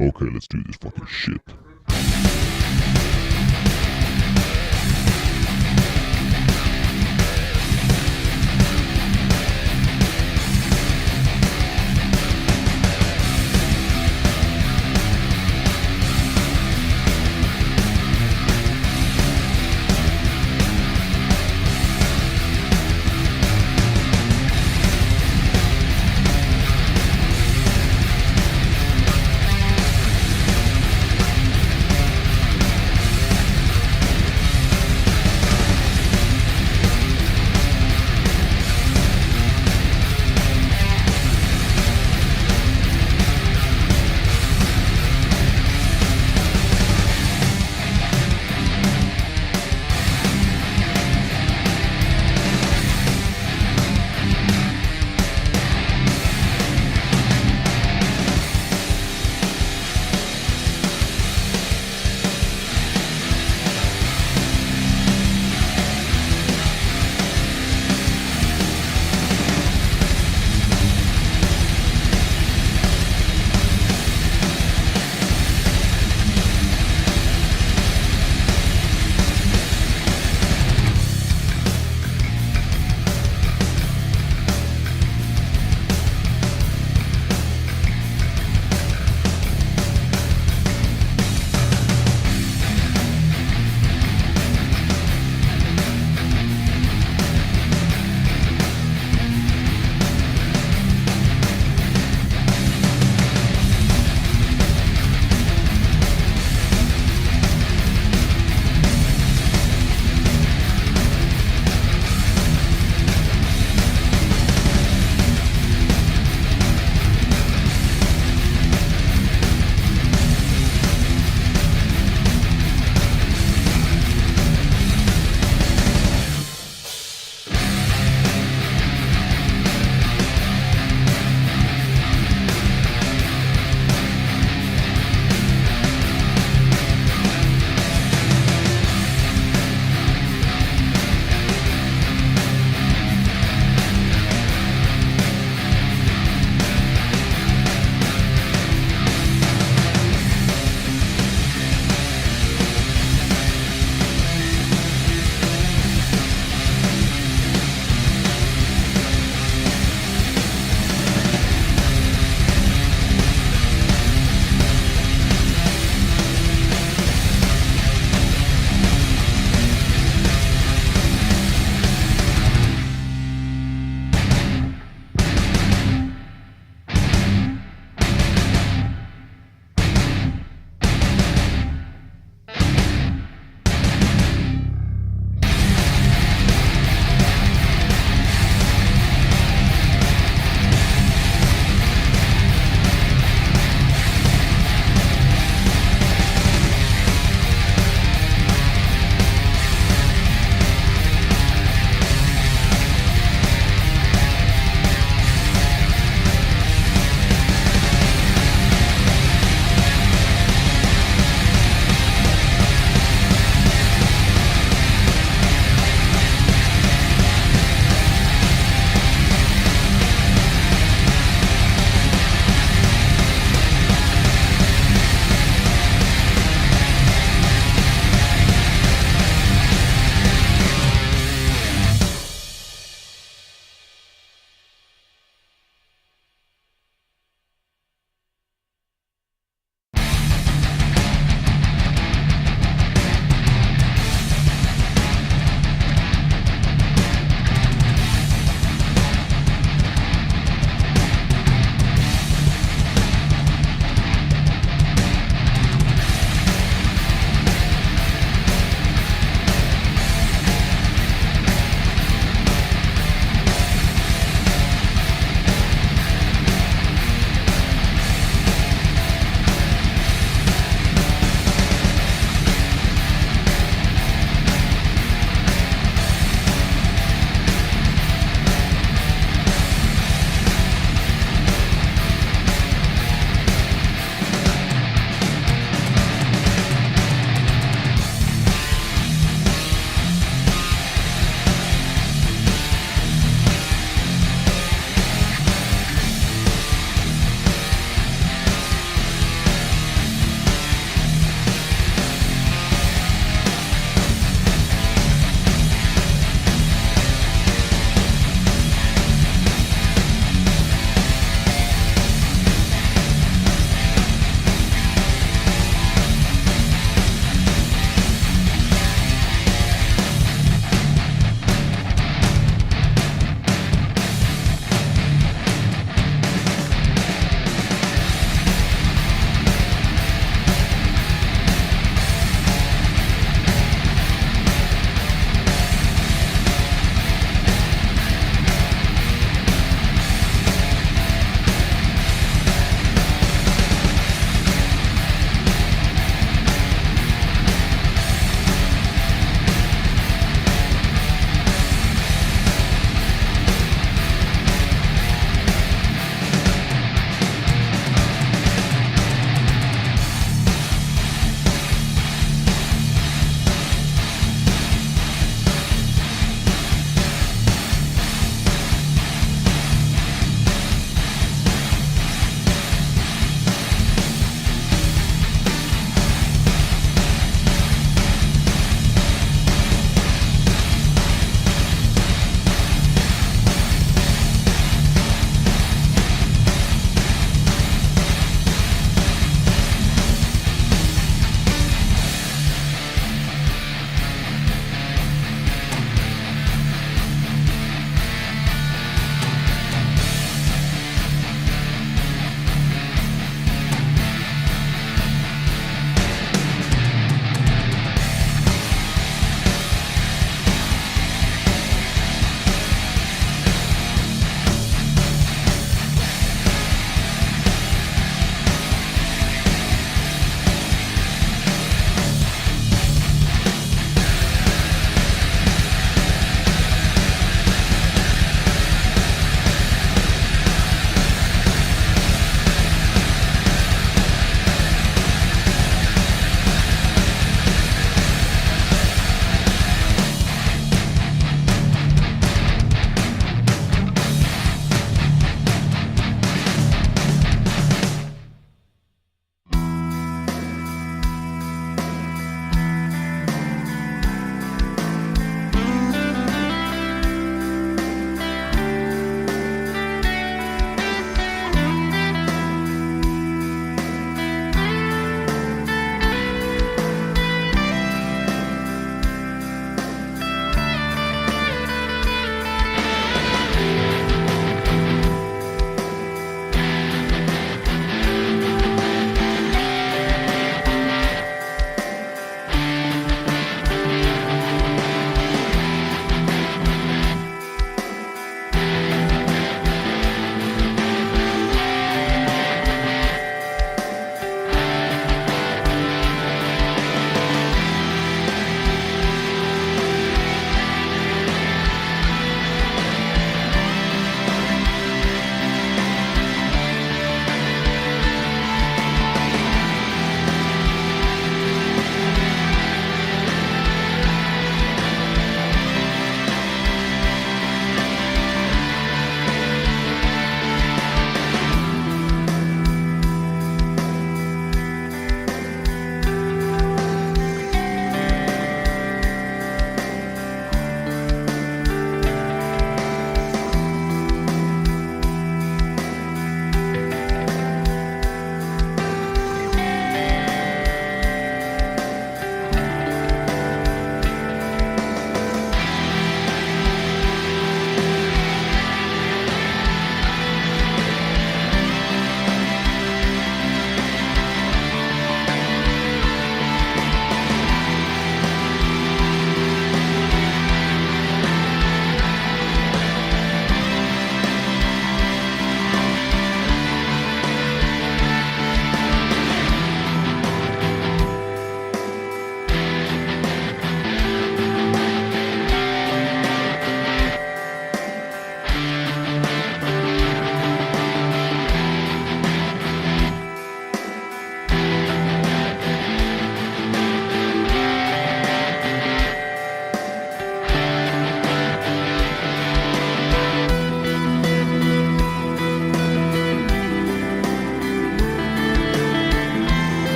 Okay, let's do this fucking shit.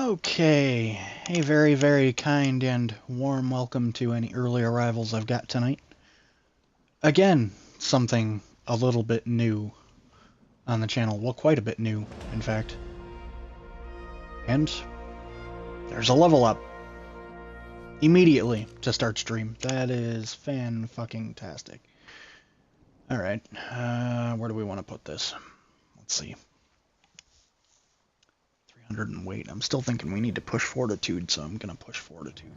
Okay, a very, very kind and warm welcome to any early arrivals I've got tonight. Again, something a little bit new on the channel. Well, quite a bit new, in fact. And there's a level up immediately to start stream. That is fan-fucking-tastic. Alright, where do we want to put this? Let's see. 300 and weight. I'm still thinking we need to push fortitude, so I'm going to push fortitude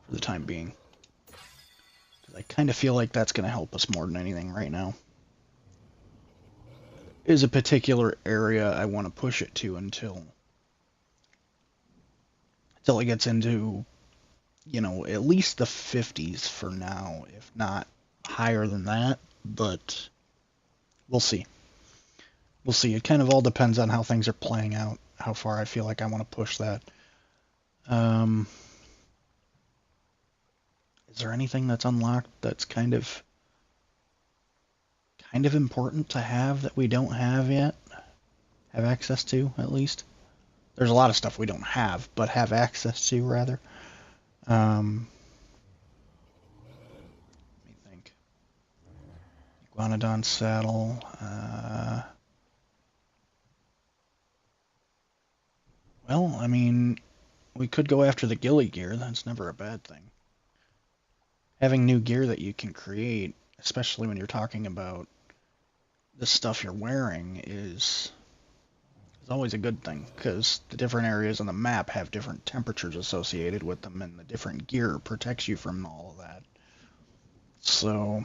for the time being. I kind of feel like that's going to help us more than anything right now. Is a particular area I want to push it to until it gets into, you know, at least the 50s for now, if not higher than that, but we'll see. We'll see. It kind of all depends on how things are playing out, how far I feel like I want to push that. Is there anything that's unlocked that's kind of important to have that we don't have yet? Have access to, at least? There's a lot of stuff we don't have, but have access to, rather. Let me think. Iguanodon saddle. Well, I mean, we could go after the ghillie gear. That's never a bad thing. Having new gear that you can create, especially when you're talking about the stuff you're wearing, is always a good thing, because the different areas on the map have different temperatures associated with them, and the different gear protects you from all of that. So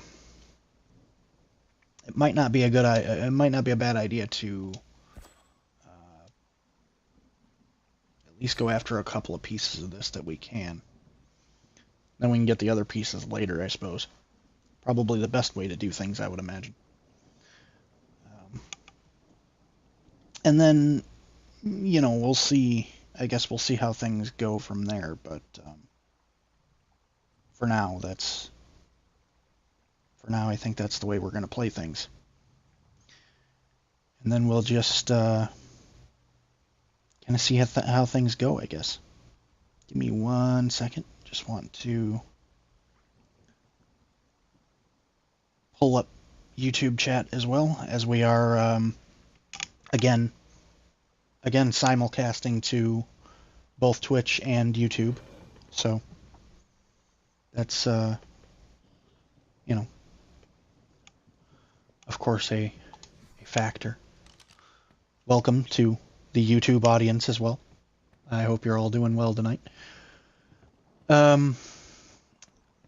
it might not be a bad idea to at least go after a couple of pieces of this that we can. Then we can get the other pieces later, I suppose. Probably the best way to do things, I would imagine. And then, you know, we'll see. I guess we'll see how things go from there. But for now, I think that's the way we're going to play things. And then we'll just kind of see how things go, I guess. Give me 1 second. Just want to pull up YouTube chat as well, as we are again simulcasting to both Twitch and YouTube. So that's you know, of course a factor. Welcome to the YouTube audience as well. I hope you're all doing well tonight. I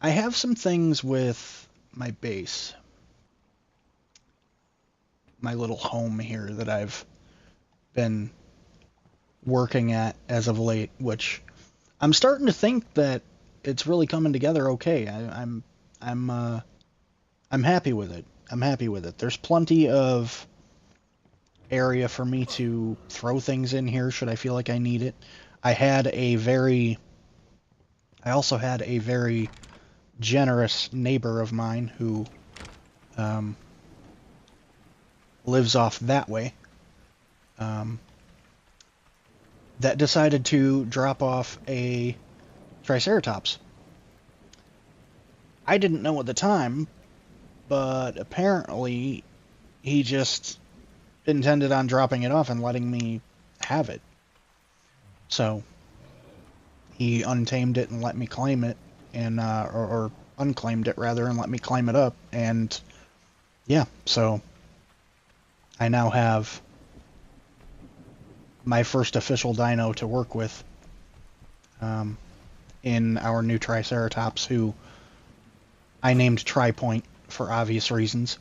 have some things with my base, my little home here, that I've been working at as of late, which I'm starting to think that it's really coming together okay. I'm happy with it. I'm happy with it. There's plenty of area for me to throw things in here should I feel like I need it. I also had a very generous neighbor of mine who lives off that way, that decided to drop off a Triceratops. I didn't know at the time, but apparently he just intended on dropping it off and letting me have it. So he untamed it and let me claim it, and or unclaimed it rather and let me climb it up, and yeah, so I now have my first official dino to work with in our new Triceratops, who I named Tri-Point for obvious reasons.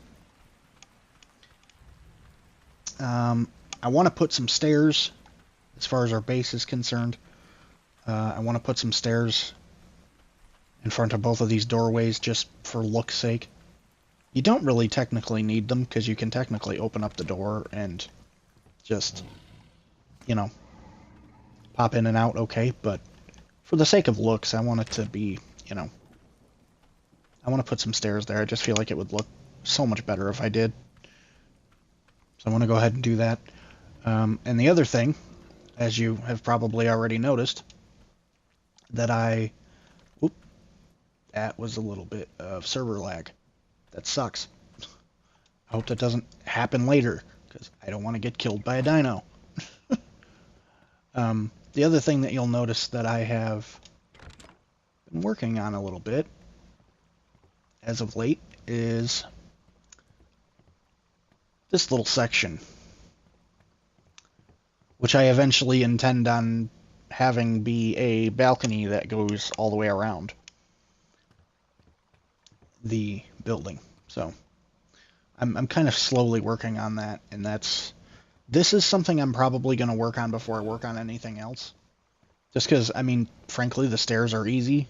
I want to put some stairs as far as our base is concerned. I want to put some stairs in front of both of these doorways just for look's sake. You don't really technically need them, because you can technically open up the door and just, you know, pop in and out okay, but for the sake of looks, I want it to be, you know, I want to put some stairs there. I just feel like it would look so much better if I did. So I want to go ahead and do that. And the other thing as you have probably already noticed, that that was a little bit of server lag. That sucks. I hope that doesn't happen later, because I don't want to get killed by a dino. The other thing that you'll notice that I have been working on a little bit as of late is this little section, which I eventually intend on having be a balcony that goes all the way around the building. So I'm kind of slowly working on that, and this is something I'm probably going to work on before I work on anything else. Just because, I mean, frankly, the stairs are easy.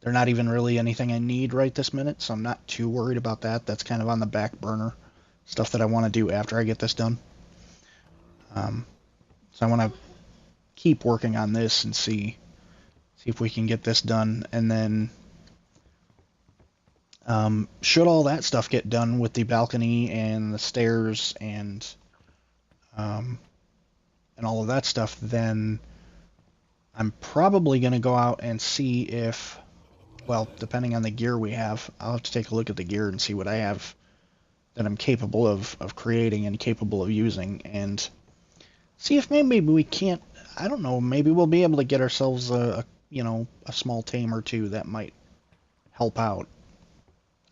They're not even really anything I need right this minute, so I'm not too worried about that. That's kind of on the back burner. Stuff that I want to do after I get this done. So I want to keep working on this and see if we can get this done. And then should all that stuff get done with the balcony and the stairs and all of that stuff, then I'm probably going to go out and see if, well, depending on the gear we have, I'll have to take a look at the gear and see what I have that I'm capable of creating and capable of using, and see if maybe we can't, I don't know, maybe we'll be able to get ourselves a small tame or two that might help out.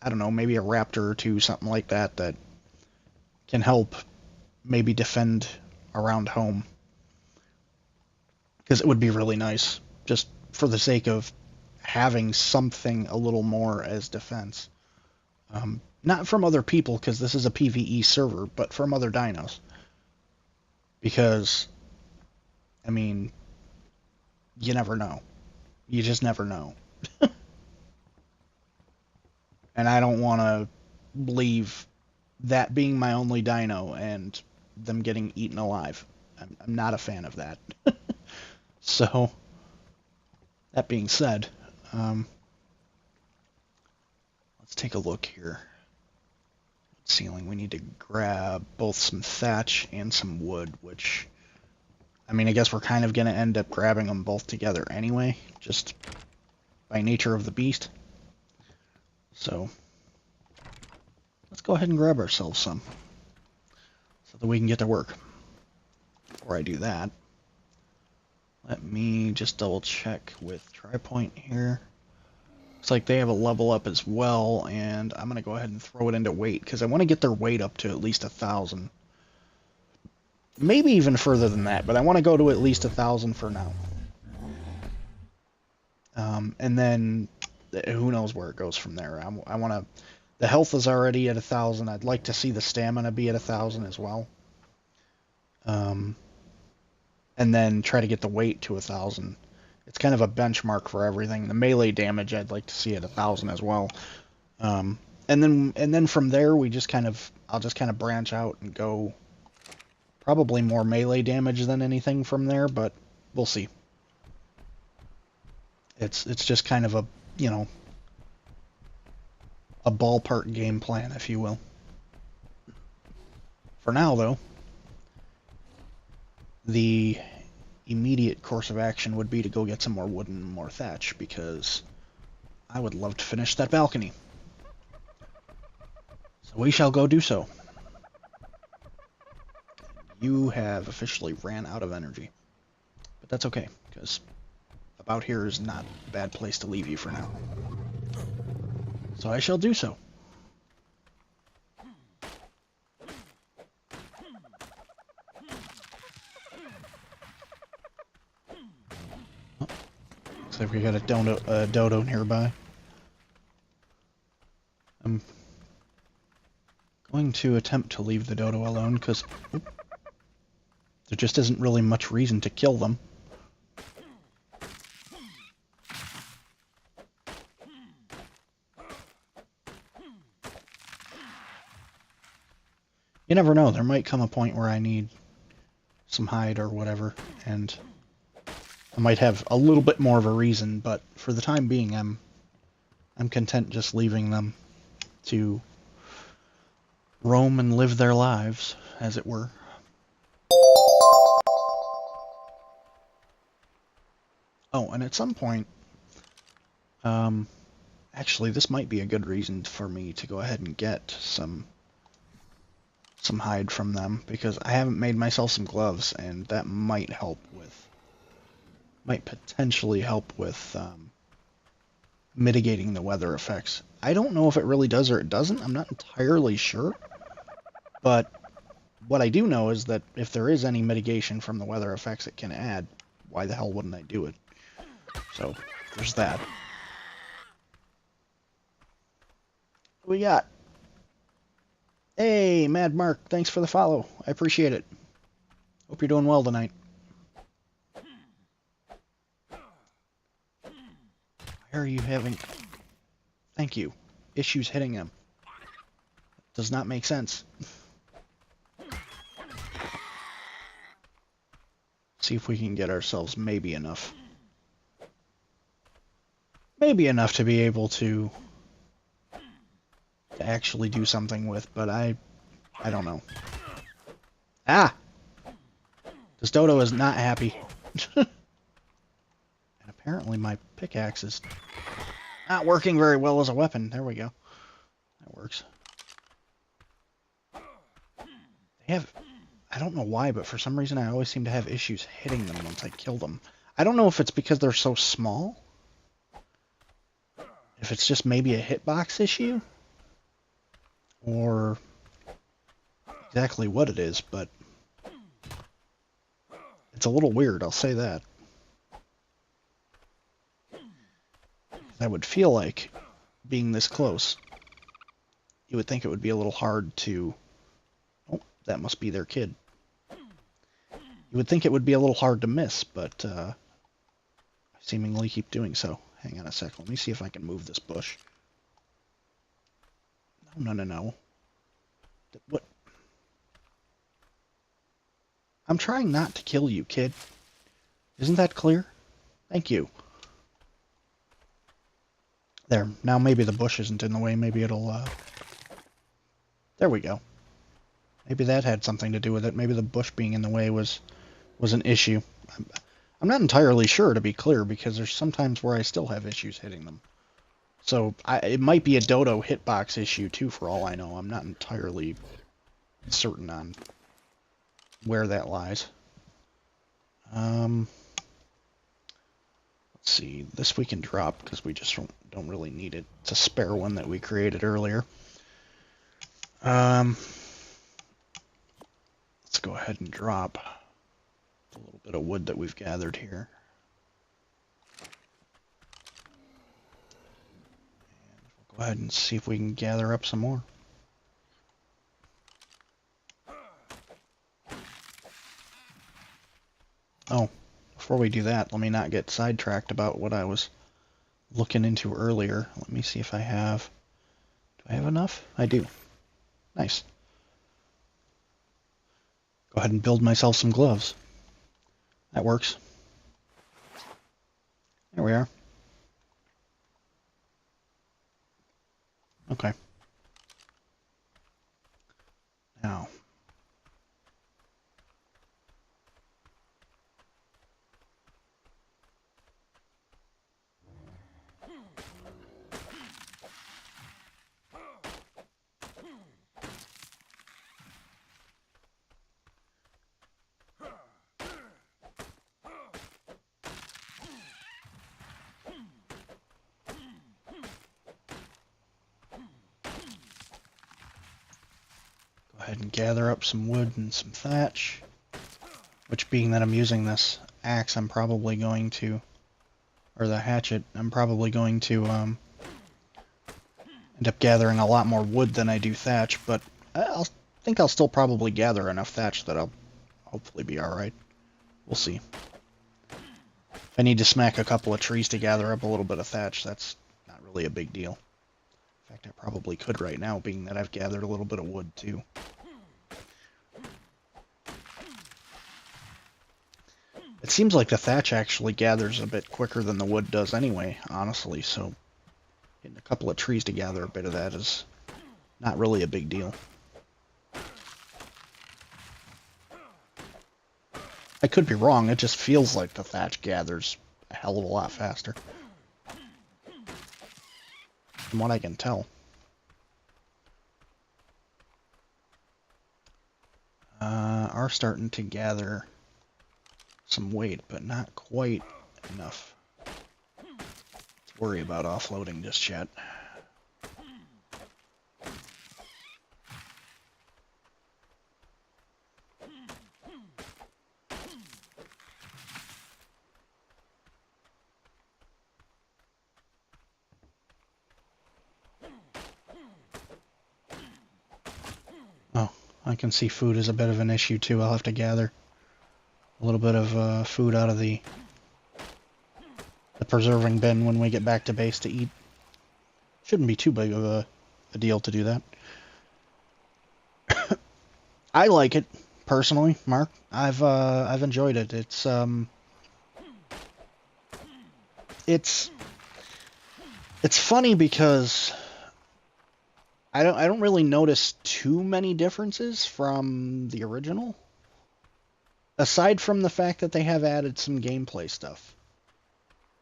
I don't know, maybe a raptor or two, something like that, that can help maybe defend around home. Because it would be really nice, just for the sake of having something a little more as defense. Not from other people, because this is a PvE server, but from other dinos. Because, I mean, you never know. You just never know. And I don't want to leave that being my only dino and them getting eaten alive. I'm not a fan of that. So, that being said, let's take a look here. Ceiling, we need to grab both some thatch and some wood, which, I mean, I guess we're kind of going to end up grabbing them both together anyway, just by nature of the beast. So, let's go ahead and grab ourselves some, so that we can get to work. Before I do that, let me just double check with TriPoint here. Looks like they have a level up as well, and I'm going to go ahead and throw it into weight, because I want to get their weight up to at least 1,000. Maybe even further than that, but I want to go to at least 1,000 for now. And then, who knows where it goes from there. I want to... The health is already at 1,000. I'd like to see the stamina be at 1,000 as well. And then try to get the weight to 1,000. It's kind of a benchmark for everything. The melee damage I'd like to see at 1,000 as well. And then from there I'll just kind of branch out and go probably more melee damage than anything from there, but we'll see. It's just kind of a, a ballpark game plan, if you will. For now though, the immediate course of action would be to go get some more wood and more thatch, because I would love to finish that balcony. So we shall go do so. You have officially ran out of energy. But that's okay, because about here is not a bad place to leave you for now. So I shall do so. Looks like we got a dodo nearby. I'm going to attempt to leave the dodo alone, because there just isn't really much reason to kill them. You never know, there might come a point where I need some hide or whatever, and I might have a little bit more of a reason, but for the time being, I'm content just leaving them to roam and live their lives, as it were. Oh, and at some point, actually, this might be a good reason for me to go ahead and get some hide from them, because I haven't made myself some gloves, and that might potentially help with mitigating the weather effects. I don't know if it really does or it doesn't. I'm not entirely sure, but what I do know is that if there is any mitigation from the weather effects it can add, why the hell wouldn't I do it? So, there's that. What we got? Hey, Mad Mark, thanks for the follow. I appreciate it. Hope you're doing well tonight. Why are you having... Thank you. Issues hitting him. Does not make sense. See if we can get ourselves maybe enough. Maybe enough to be able to actually do something with, but I don't know. Ah! This dodo is not happy. And apparently my pickaxe is not working very well as a weapon. There we go. That works. They have... I don't know why, but for some reason I always seem to have issues hitting them once I kill them. I don't know if it's because they're so small. If it's just maybe a hitbox issue. Or exactly what it is, but it's a little weird, I'll say that. I would feel like, being this close, you would think it would be a little hard to... Oh, that must be their kid. You would think it would be a little hard to miss, but I seemingly keep doing so. Hang on a sec, let me see if I can move this bush. No. What? I'm trying not to kill you, kid. Isn't that clear? Thank you. There, now maybe the bush isn't in the way, maybe it'll, There we go. Maybe that had something to do with it. Maybe the bush being in the way was an issue. I'm not entirely sure, to be clear, because there's sometimes where I still have issues hitting them. So, it might be a dodo hitbox issue, too, for all I know. I'm not entirely certain on where that lies. Let's see. This we can drop, because we just don't really need it. It's a spare one that we created earlier. Let's go ahead and drop a little bit of wood that we've gathered here. And we'll go ahead and see if we can gather up some more. Oh, before we do that, let me not get sidetracked about what I was looking into earlier. Let me see if I have... Do I have enough? I do. Nice. Go ahead and build myself some gloves. That works. There we are. Okay. Now. Go ahead and gather up some wood and some thatch. Which, being that I'm using this axe, I'm probably going to... Or the hatchet, I'm probably going to end up gathering a lot more wood than I do thatch, but I think I'll still probably gather enough thatch that I'll hopefully be alright. We'll see. If I need to smack a couple of trees to gather up a little bit of thatch, that's not really a big deal. In fact, I probably could right now, being that I've gathered a little bit of wood too. It seems like the thatch actually gathers a bit quicker than the wood does anyway, honestly, so getting a couple of trees to gather a bit of that is not really a big deal. I could be wrong, it just feels like the thatch gathers a hell of a lot faster. From what I can tell. Are starting to gather some weight, but not quite enough to worry about offloading just yet. Oh, I can see food is a bit of an issue too. I'll have to gather a little bit of food out of the preserving bin when we get back to base to eat. Shouldn't be too big of a deal to do that. I like it personally, Mark. I've enjoyed it. It's funny because I don't really notice too many differences from the original, aside from the fact that they have added some gameplay stuff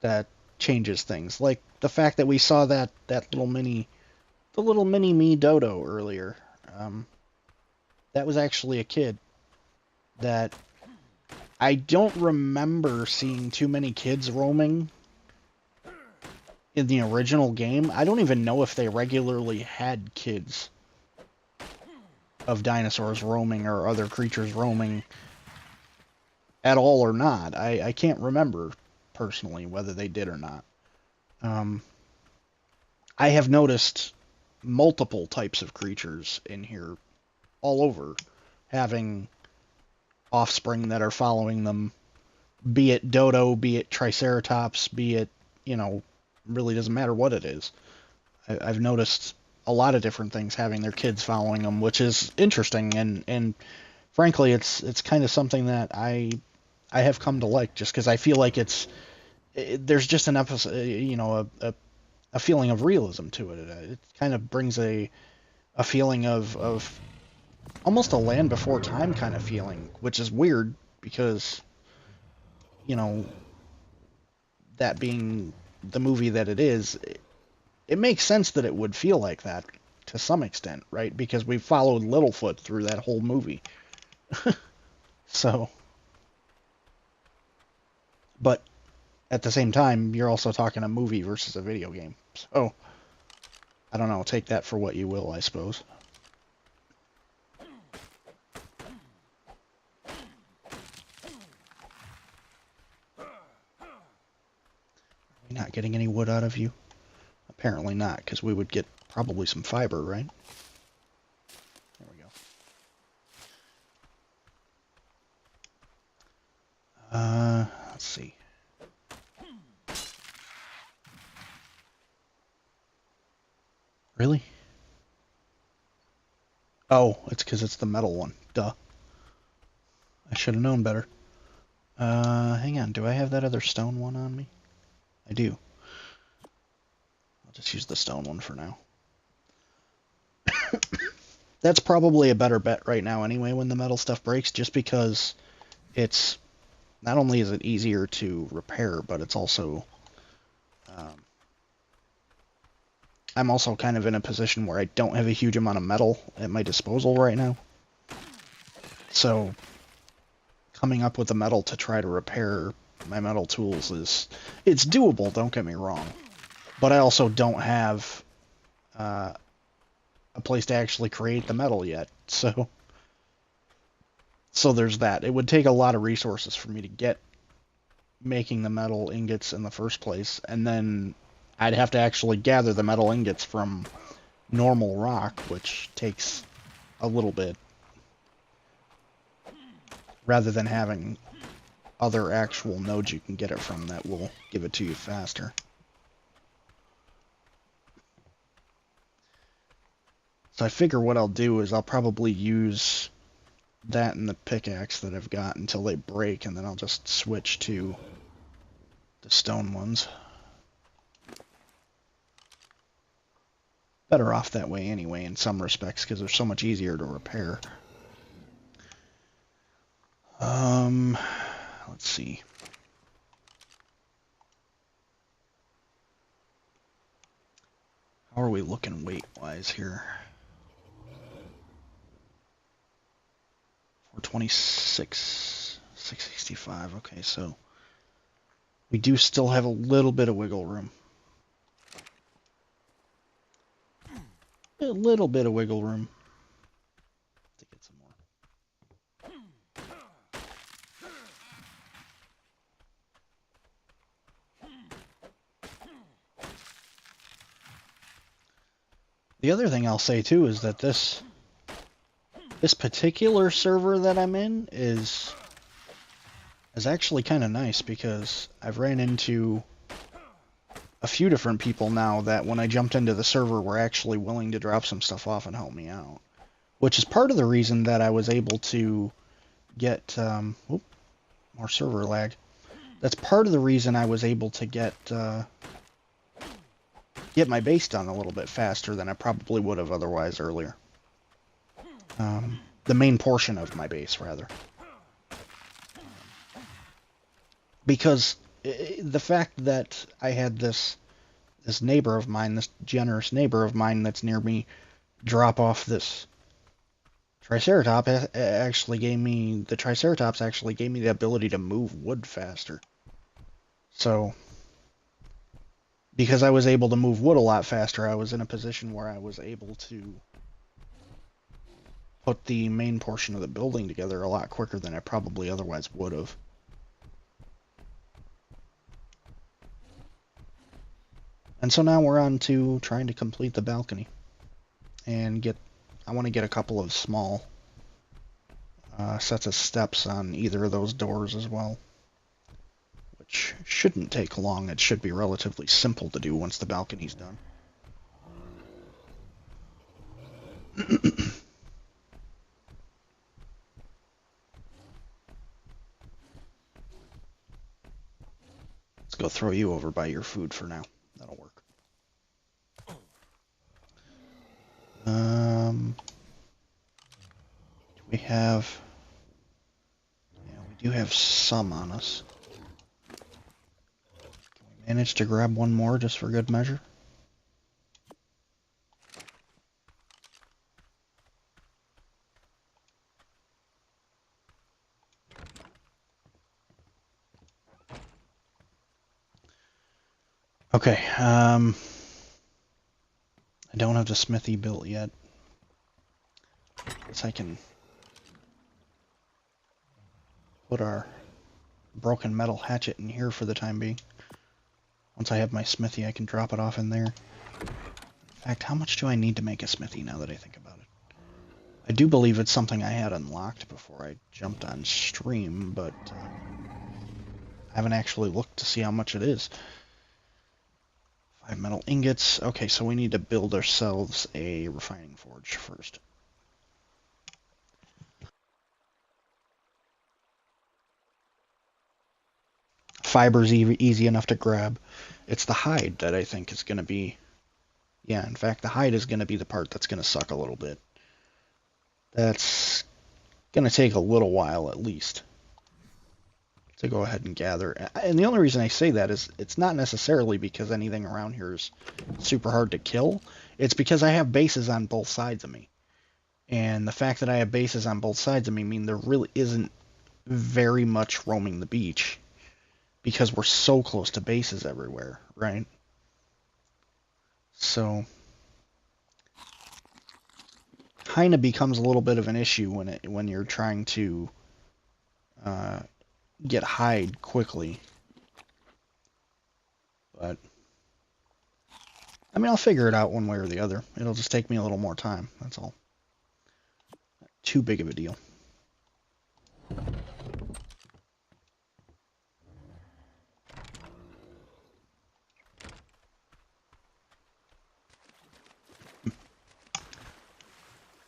that changes things, like the fact that we saw the little mini me dodo earlier. That was actually a kid that I don't remember seeing too many kids roaming in the original game. I don't even know if they regularly had kids of dinosaurs roaming or other creatures roaming at all or not. I can't remember personally whether they did or not. I have noticed multiple types of creatures in here all over having offspring that are following them, be it dodo, be it triceratops, be it, really doesn't matter what it is. I've noticed a lot of different things having their kids following them, which is interesting, and frankly, it's kind of something that I have come to like, just because I feel like there's just an episode, a feeling of realism to it. It kind of brings a feeling of almost a Land Before Time kind of feeling, which is weird because, that being the movie that it is, it makes sense that it would feel like that to some extent, right? Because we followed Littlefoot through that whole movie. So, but at the same time, you're also talking a movie versus a video game. So, I don't know, take that for what you will, I suppose. Are we not getting any wood out of you? Apparently not, because we would get probably some fiber, right? There we go. Let's see. Really? Oh, it's because it's the metal one. Duh. I should have known better. Hang on. Do I have that other stone one on me? I do. I'll just use the stone one for now. That's probably a better bet right now anyway when the metal stuff breaks, just because it's not only is it easier to repair, but it's also I'm also kind of in a position where I don't have a huge amount of metal at my disposal right now. So coming up with the metal to try to repair my metal tools it's doable, don't get me wrong. But I also don't have a place to actually create the metal yet. So there's that. It would take a lot of resources for me to get making the metal ingots in the first place, and then I'd have to actually gather the metal ingots from normal rock, which takes a little bit, rather than having other actual nodes you can get it from that will give it to you faster. So I figure what I'll do is I'll probably use that and the pickaxe that I've got until they break, and then I'll just switch to the stone ones. Better off that way anyway in some respects, because they're so much easier to repair. Let's see. How are we looking weight-wise here? 426, 665. Okay, so we do still have a little bit of wiggle room. A little bit of wiggle room to get some more. The other thing I'll say too is that this particular server that I'm in is actually kind of nice, because I've ran into a few different people now that when I jumped into the server were actually willing to drop some stuff off and help me out, which is part of the reason that I was able to get more server lag. That's part of the reason I was able to get my base done a little bit faster than I probably would have otherwise earlier. The main portion of my base, rather. Because the fact that I had this neighbor of mine, this generous neighbor of mine that's near me, drop off this Triceratops actually gave me the ability to move wood faster. So, because I was able to move wood a lot faster, I was in a position where I was able to put the main portion of the building together a lot quicker than I probably otherwise would have. And so now we're on to trying to complete the balcony. And I want to get a couple of small sets of steps on either of those doors as well. Which shouldn't take long. It should be relatively simple to do once the balcony's done. Let's go throw you over by your food for now. That'll work. Do we have... Yeah, we do have some on us. Can we manage to grab one more just for good measure? Okay, I don't have the smithy built yet. Guess I can put our broken metal hatchet in here for the time being. Once I have my smithy, I can drop it off in there. In fact, how much do I need to make a smithy now that I think about it? I do believe it's something I had unlocked before I jumped on stream, but I haven't actually looked to see how much it is. 5 metal ingots. Okay, so we need to build ourselves a refining forge first. Fiber's easy enough to grab. It's the hide that I think is going to be... Yeah, in fact, the hide is going to be the part that's going to suck a little bit. That's going to take a little while at least to go ahead and gather. And the only reason I say that is it's not necessarily because anything around here is super hard to kill. It's because I have bases on both sides of me. And the fact that I have bases on both sides of me mean there really isn't very much roaming the beach, because we're so close to bases everywhere, right? So kind of becomes a little bit of an issue when you're trying to get hide quickly. But I mean, I'll figure it out one way or the other. It'll just take me a little more time, that's all. Not too big of a deal.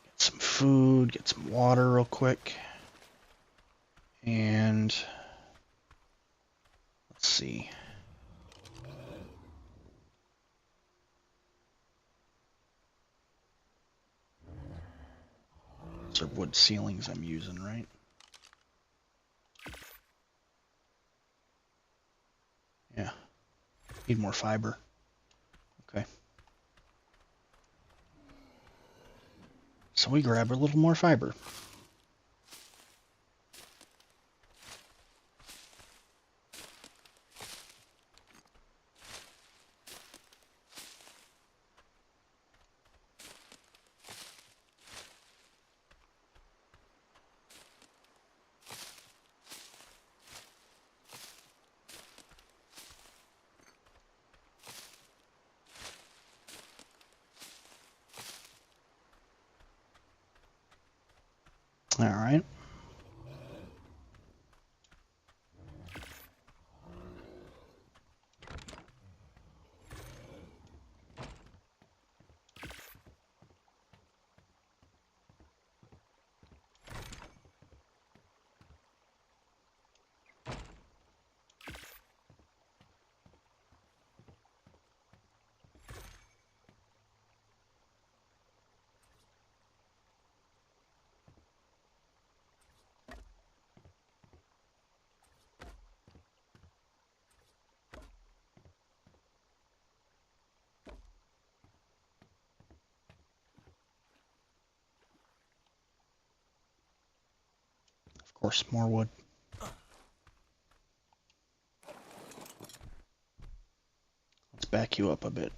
Get some food, get some water real quick. And let's see. Those are wood ceilings I'm using, right? Yeah. Need more fiber. Okay. So we grab a little more fiber. All right. Of course, more wood. Let's back you up a bit.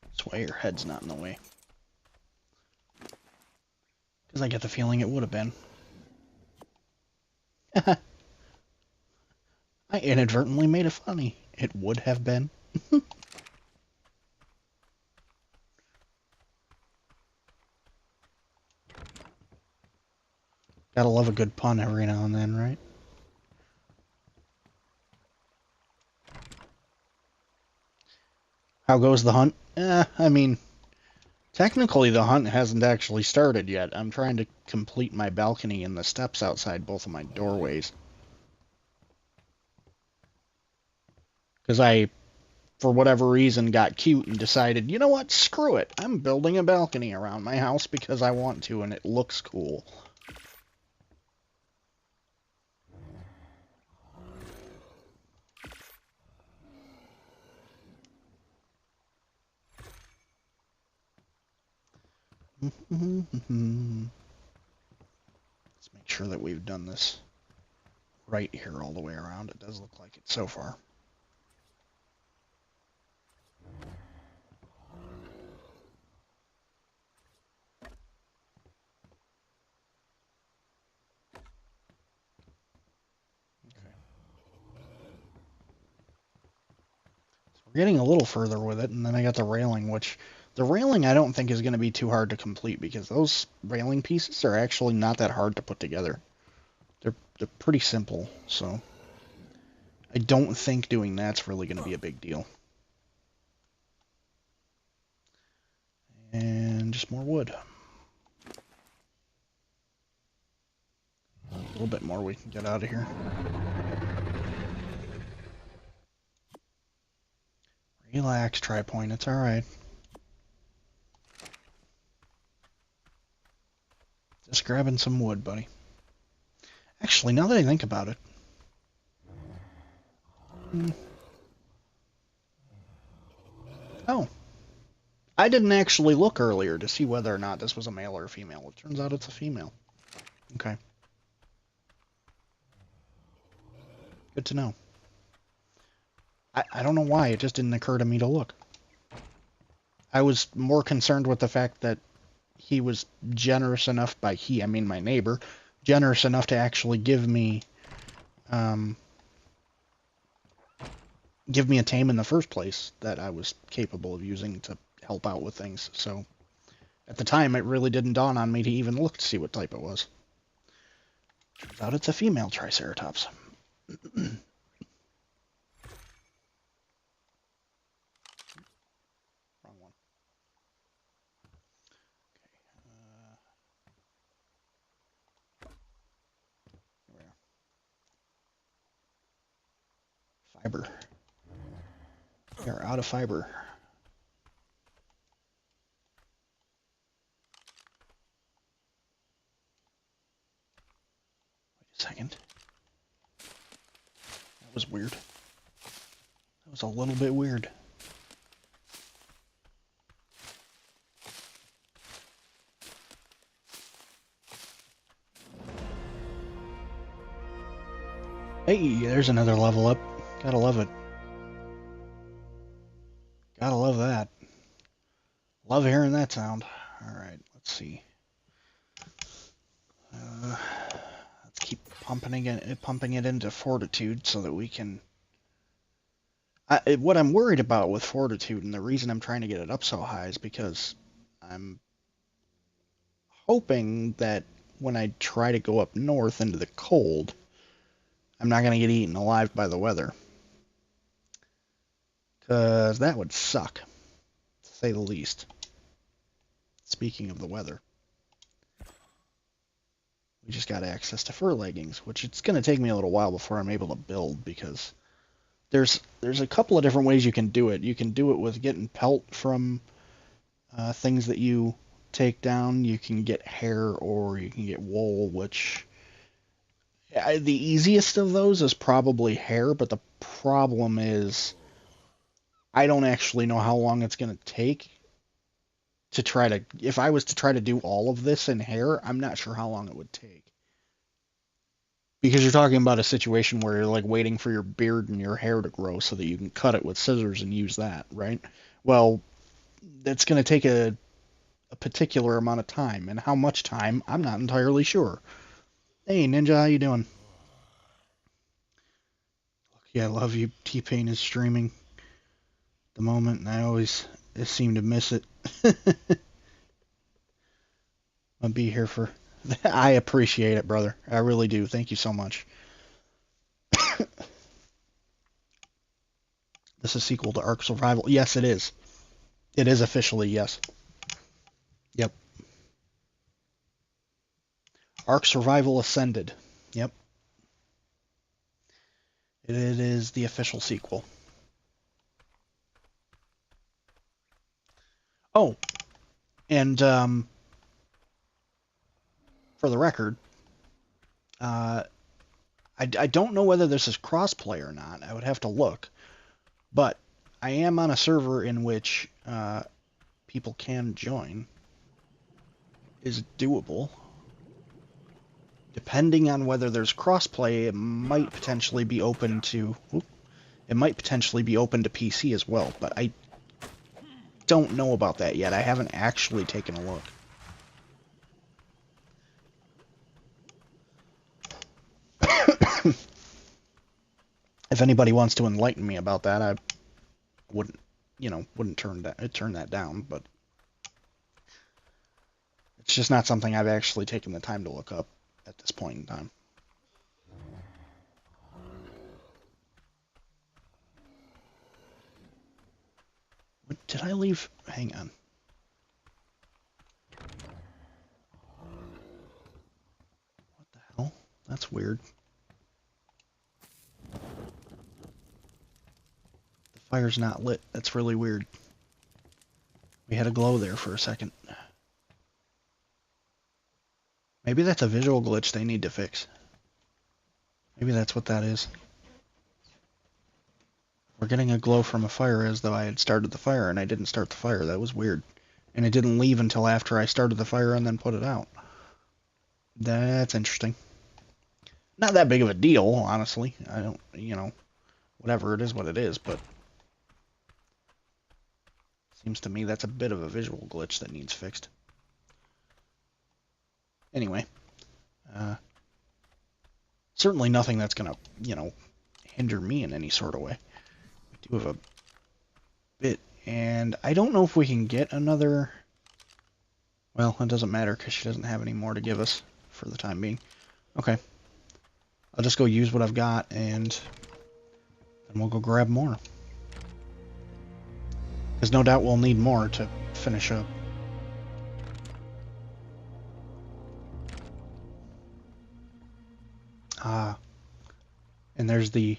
This way your head's not in the way. Because I get the feeling it would have been. I inadvertently made it funny. It would have been. Gotta love a good pun every now and then, right? How goes the hunt? I mean, technically the hunt hasn't actually started yet. I'm trying to complete my balcony and the steps outside both of my doorways. Because I, for whatever reason, got cute and decided, you know what, screw it. I'm building a balcony around my house because I want to and it looks cool. Let's make sure that we've done this right here all the way around. It does look like it so far. Okay. So we're getting a little further with it, and then I got the railing, which the railing I don't think is going to be too hard to complete because those railing pieces are actually not that hard to put together. They're pretty simple, so I don't think doing that's really going to be a big deal. And just more wood. A little bit more we can get out of here. Relax, Tri-Point, it's alright. Just grabbing some wood, buddy. Actually, now that I think about it... Oh. I didn't actually look earlier to see whether or not this was a male or a female. It turns out it's a female. Okay. Good to know. I don't know why, it just didn't occur to me to look. I was more concerned with the fact that he was generous enough, by he, I mean my neighbor, generous enough to actually give me a tame in the first place that I was capable of using to help out with things. So at the time, it really didn't dawn on me to even look to see what type it was. Turns out it's a female Triceratops. Wrong one. Okay. Here we are. Fiber. We are out of fiber. Wait a second. That was weird. was a little bit weird. Hey, there's another level up. Gotta love it. Gotta love that. Love hearing that sound. Alright, let's see. Let's keep pumping it into fortitude so that we can... what I'm worried about with fortitude, and the reason I'm trying to get it up so high, is because I'm hoping that when I try to go up north into the cold, I'm not going to get eaten alive by the weather. Because that would suck, to say the least. Speaking of the weather. We just got access to fur leggings, which it's going to take me a little while before I'm able to build, because there's a couple of different ways you can do it. You can do it with getting pelt from things that you take down. You can get hair or you can get wool, which... the easiest of those is probably hair, but the problem is I don't actually know how long it's going to take to try to... If I was to try to do all of this in hair, I'm not sure how long it would take. Because you're talking about a situation where you're like waiting for your beard and your hair to grow so that you can cut it with scissors and use that, right? Well, that's going to take a particular amount of time, and how much time, I'm not entirely sure. Hey, Ninja, how you doing? Yeah, I love you. T-Pain is streaming the moment, and I always seem to miss it. I'll be here for... I appreciate it, brother. I really do. Thank you so much. This is a sequel to Ark Survival. Yes, it is. It is officially, yes. Yep. Ark Survival Ascended. Yep. It is the official sequel. Oh, and for the record, I don't know whether this is crossplay or not. I would have to look. But I am on a server in which people can join. Is doable. Depending on whether there's crossplay, it might potentially be open to... It might potentially be open to PC as well, but I don't know about that yet. I haven't actually taken a look. If anybody wants to enlighten me about that, I wouldn't, wouldn't turn that down, but it's just not something I've actually taken the time to look up at this point in time. What, did I leave? Hang on. What the hell? That's weird. The fire's not lit. That's really weird. We had a glow there for a second. Maybe that's a visual glitch they need to fix. Maybe that's what that is. We're getting a glow from a fire as though I had started the fire, and I didn't start the fire. That was weird. And it didn't leave until after I started the fire and then put it out. That's interesting. Not that big of a deal, honestly. I don't, whatever, it is what it is, but seems to me that's a bit of a visual glitch that needs fixed. Anyway, certainly nothing that's gonna, hinder me in any sort of way. We do have a bit, and I don't know if we can get another... Well, it doesn't matter because she doesn't have any more to give us for the time being. Okay. I'll just go use what I've got, and then we'll go grab more. Because no doubt we'll need more to finish up. Ah. And there's the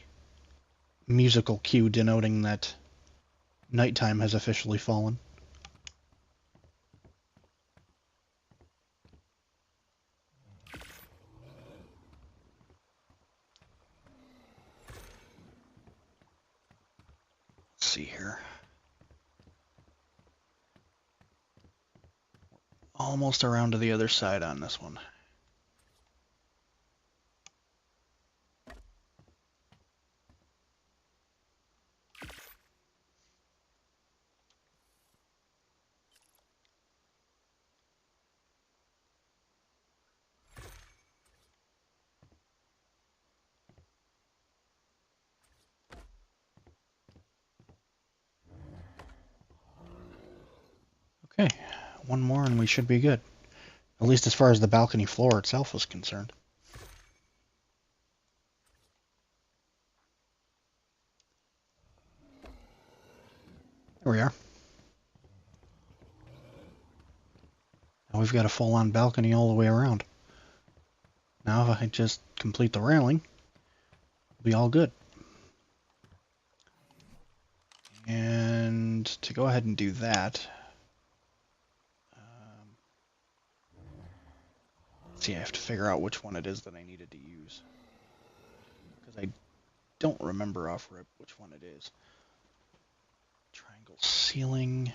musical cue denoting that nighttime has officially fallen. see here. Almost around to the other side on this one. Okay, one more and we should be good. At least as far as the balcony floor itself was concerned. There we are. Now we've got a full-on balcony all the way around. Now if I just complete the railing, we'll be all good. And to go ahead and do that, let's see, I have to figure out which one it is that I needed to use. Because I don't remember off rip which one it is. Triangle ceiling.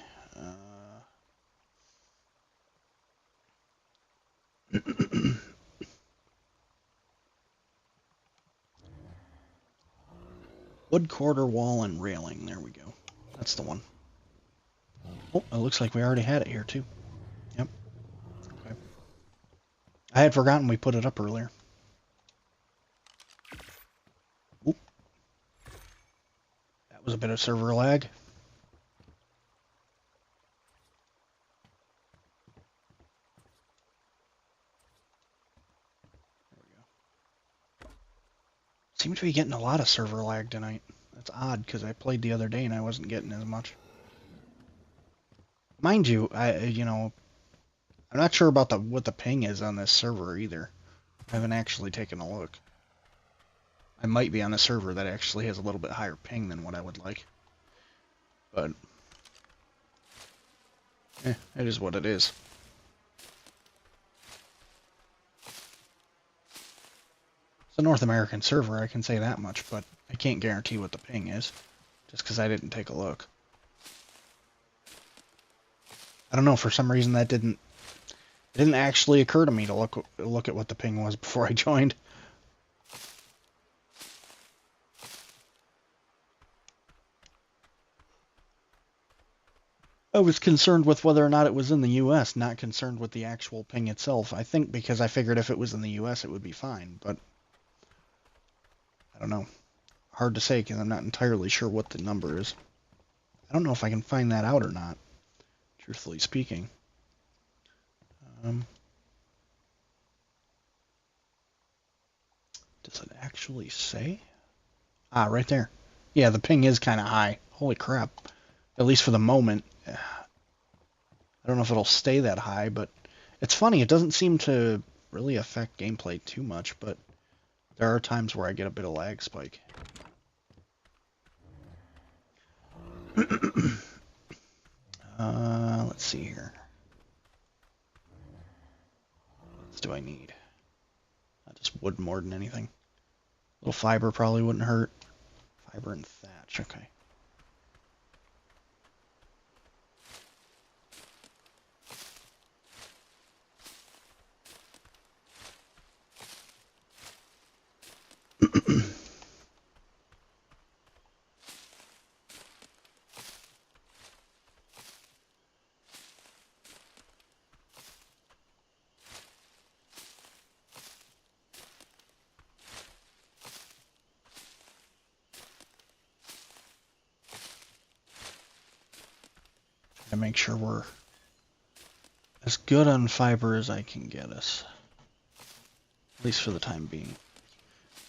Wood quarter wall and railing. There we go. That's the one. Oh, it looks like we already had it here too. Yep. Okay. I had forgotten we put it up earlier. Oop. That was a bit of server lag. There we go. Seem to be getting a lot of server lag tonight. That's odd because I played the other day and I wasn't getting as much. Mind you, I'm not sure about what the ping is on this server either. I haven't actually taken a look. I might be on a server that actually has a little bit higher ping than what I would like. But, it is what it is. It's a North American server, I can say that much, but I can't guarantee what the ping is, just because I didn't take a look. I don't know, for some reason that it didn't actually occur to me to look at what the ping was before I joined. I was concerned with whether or not it was in the US, not concerned with the actual ping itself. I think because I figured if it was in the US it would be fine, but I don't know. Hard to say because I'm not entirely sure what the number is. I don't know if I can find that out or not, truthfully speaking. Does it actually say? Ah, right there. Yeah, the ping is kind of high. Holy crap. At least for the moment. I don't know if it'll stay that high, but it's funny. It doesn't seem to really affect gameplay too much, but there are times where I get a bit of lag spike. Let's see here. What do I need? Just wood more than anything. A little fiber probably wouldn't hurt. Fiber and thatch, okay. To make sure we're as good on fiber as I can get us. At least for the time being.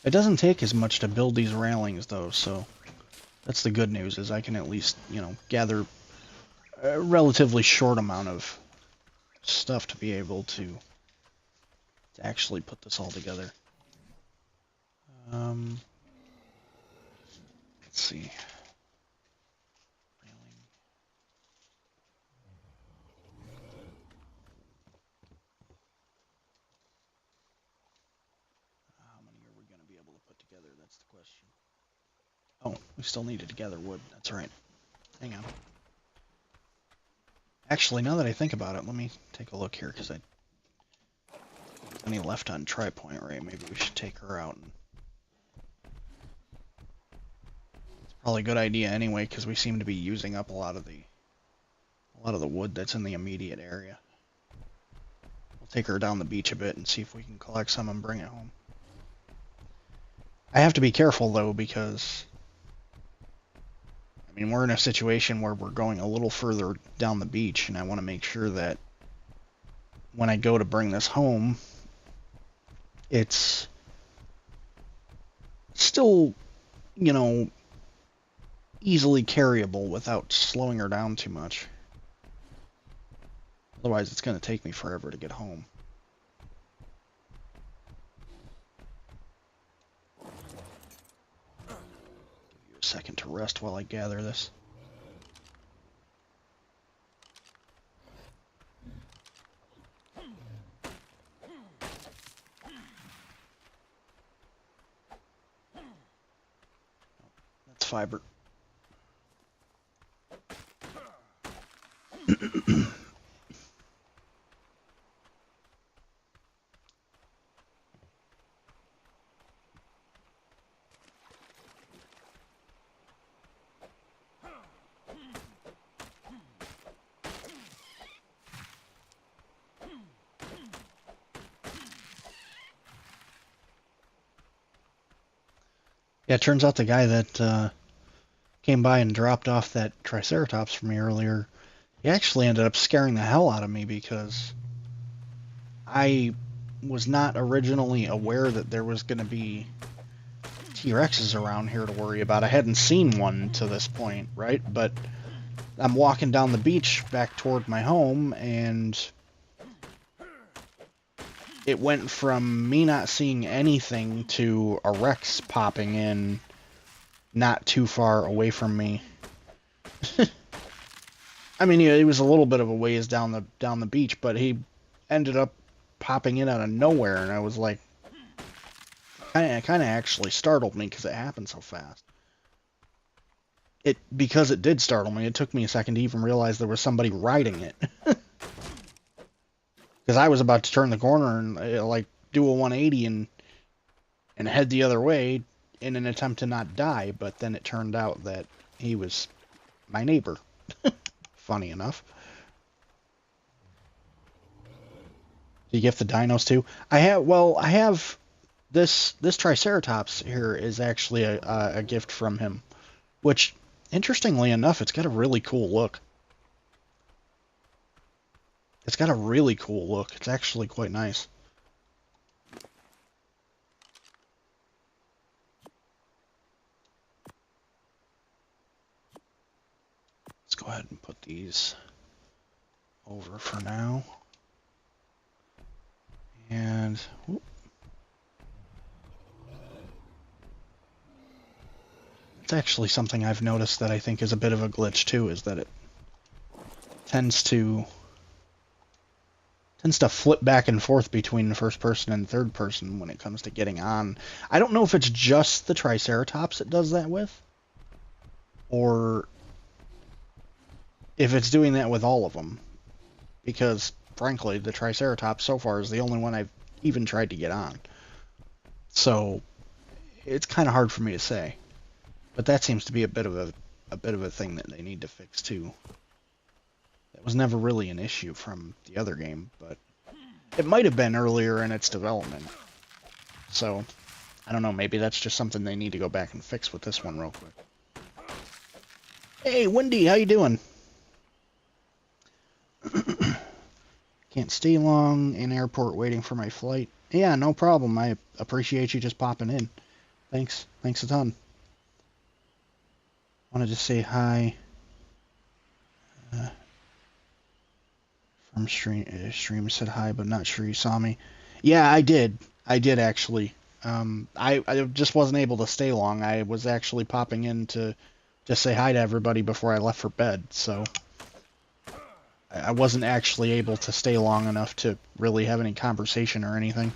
It doesn't take as much to build these railings though, so that's the good news, is I can at least, gather a relatively short amount of stuff to be able to actually put this all together. Let's see. How many are we going to be able to put together? That's the question. Oh, we still need to gather wood. That's right. Hang on. Actually, now that I think about it, let me take a look here, because any left on Tri-Point Ray. Maybe we should take her out. It's probably a good idea anyway, because we seem to be using up a lot of the wood that's in the immediate area. We'll take her down the beach a bit and see if we can collect some and bring it home. I have to be careful though, because I mean, we're in a situation where we're going a little further down the beach, and I want to make sure that when I go to bring this home, it's still, you know, easily carryable without slowing her down too much. Otherwise, it's going to take me forever to get home. Give you a second to rest while I gather this. That's fiber. Yeah, it turns out the guy that came by and dropped off that Triceratops for me earlier, he actually ended up scaring the hell out of me, because I was not originally aware that there was going to be T-Rexes around here to worry about. I hadn't seen one to this point, right? But I'm walking down the beach back toward my home, and it went from me not seeing anything to a Rex popping in not too far away from me. I mean, it was a little bit of a ways down the beach, but he ended up popping in out of nowhere, and I was like, kind of actually startled me because it happened so fast. Because it did startle me, it took me a second to even realize there was somebody riding it. Because I was about to turn the corner and like do a 180 and head the other way in an attempt to not die, but then it turned out that he was my neighbor. Funny enough. Do you gift the dinos too? I have this Triceratops here is actually a gift from him, which, interestingly enough, it's got a really cool look. It's got a really cool look. It's actually quite nice. Let's go ahead and put these over for now. And whoop. It's actually something I've noticed that I think is a bit of a glitch too, is that it tends to flip back and forth between the first person and third person when it comes to getting on. I don't know if it's just the Triceratops it does that with, or if it's doing that with all of them, because frankly the Triceratops so far is the only one I've even tried to get on, so it's kind of hard for me to say. But that seems to be a bit of a thing that they need to fix too. That was never really an issue from the other game, but it might have been earlier in its development. So I don't know, maybe that's just something they need to go back and fix with this one real quick. Hey, Wendy, how you doing? Can't stay long in airport waiting for my flight. Yeah, no problem. I appreciate you just popping in. Thanks a ton. Wanted to say hi. From stream said hi, but not sure you saw me. Yeah, I did. I did actually. I just wasn't able to stay long. I was actually popping in to just say hi to everybody before I left for bed, so I wasn't actually able to stay long enough to really have any conversation or anything.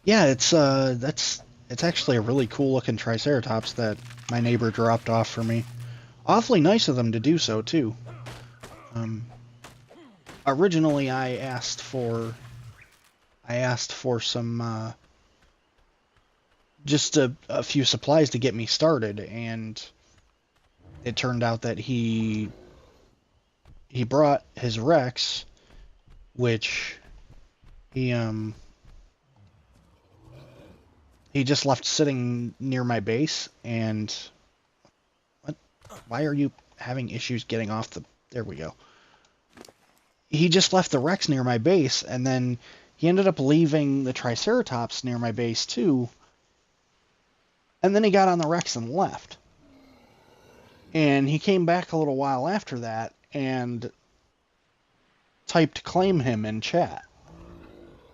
Yeah, it's actually a really cool looking Triceratops that my neighbor dropped off for me. Awfully nice of them to do so too. Um, Originally I asked for some just a few supplies to get me started, and it turned out that he brought his Rex, which he he just left sitting near my base. And what? Why are you having issues getting off the? There we go. He just left the Rex near my base, and then he ended up leaving the Triceratops near my base too. And then he got on the Rex and left. And he came back a little while after that and typed claim him in chat.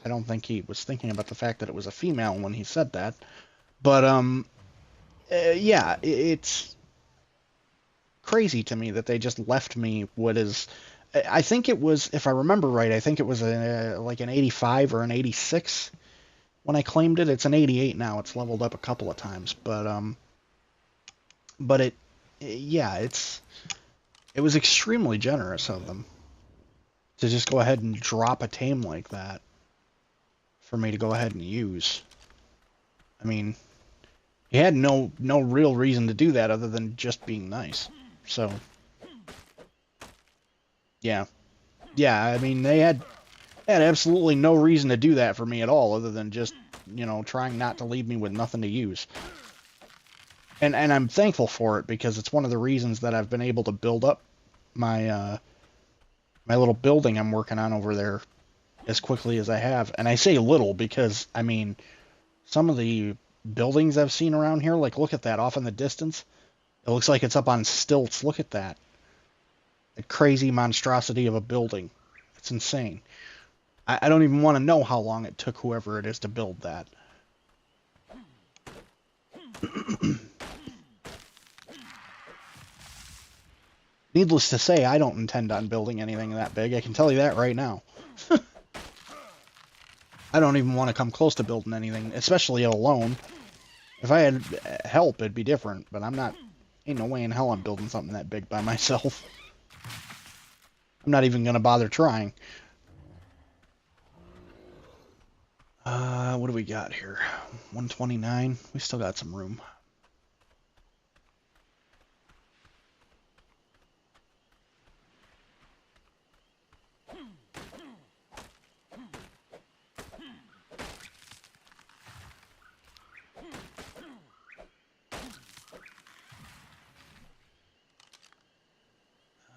I don't think he was thinking about the fact that it was a female when he said that. But yeah, it's crazy to me that they just left me what is. I think it was, if I remember right, I think it was like an 85 or an 86 when I claimed it. It's an 88 now. It's leveled up a couple of times, but yeah, it was extremely generous of them to just go ahead and drop a tame like that for me to go ahead and use. I mean, he had no real reason to do that other than just being nice. So, yeah. Yeah, I mean, they had absolutely no reason to do that for me at all other than just, trying not to leave me with nothing to use. And I'm thankful for it because it's one of the reasons that I've been able to build up my my little building I'm working on over there as quickly as I have. And I say little because, I mean, some of the buildings I've seen around here, like look at that off in the distance. It looks like it's up on stilts. Look at that. A crazy monstrosity of a building. It's insane. I don't even want to know how long it took whoever it is to build that. Needless to say, I don't intend on building anything that big. I can tell you that right now. I don't even want to come close to building anything, especially alone. If I had help, it'd be different, but I'm not... Ain't no way in hell I'm building something that big by myself. I'm not even going to bother trying. What do we got here? 129. We still got some room.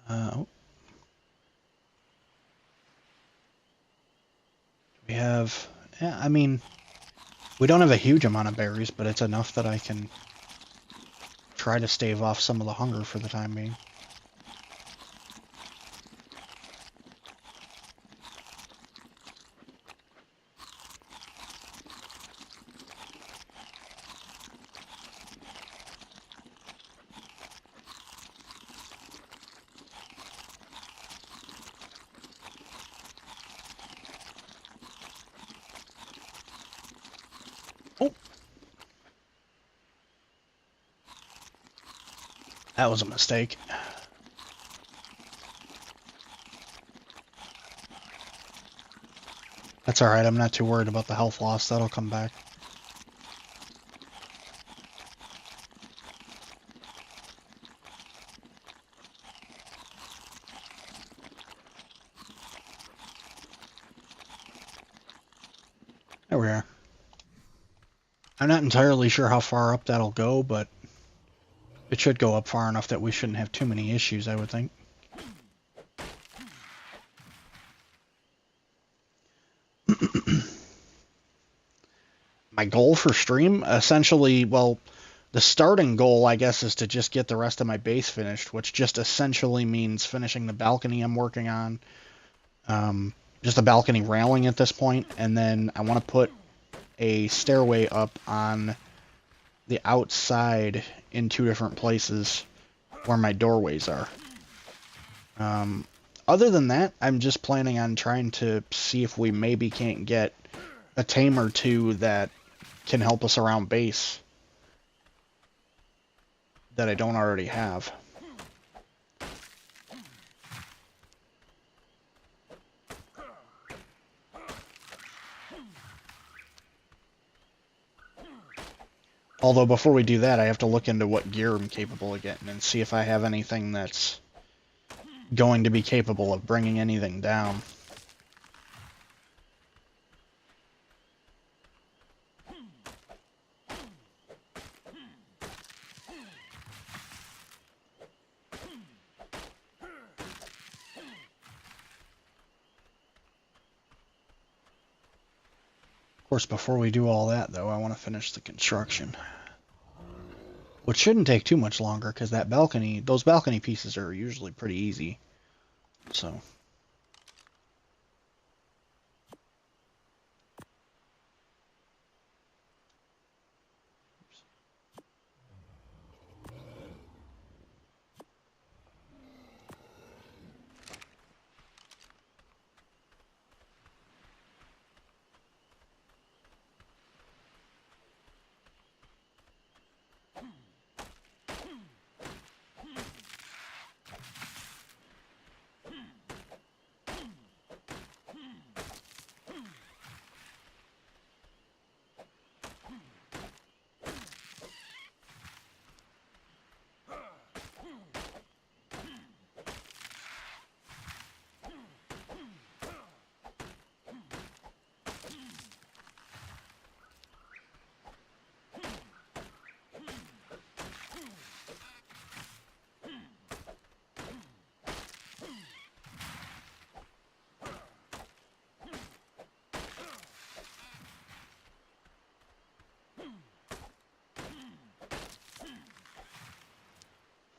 Oh. We have... Yeah, I mean... We don't have a huge amount of berries, but it's enough that I can try to stave off some of the hunger for the time being. Oh! That was a mistake. That's alright, I'm not too worried about the health loss. That'll come back. There we are. I'm not entirely sure how far up that'll go, but it should go up far enough that we shouldn't have too many issues, I would think. My goal for stream, essentially, well, the starting goal, I guess, is to just get the rest of my base finished, which just essentially means finishing the balcony I'm working on. Just a balcony railing at this point, and then I want to put a stairway up on the outside in 2 different places where my doorways are. Other than that, I'm just planning on trying to see if we maybe can't get a tame or two that can help us around base that I don't already have. Although before we do that, I have to look into what gear I'm capable of getting and see if I have anything that's going to be capable of bringing anything down. Of course, before we do all that, though, I want to finish the construction. Which shouldn't take too much longer, because that balcony, those balcony pieces are usually pretty easy. So...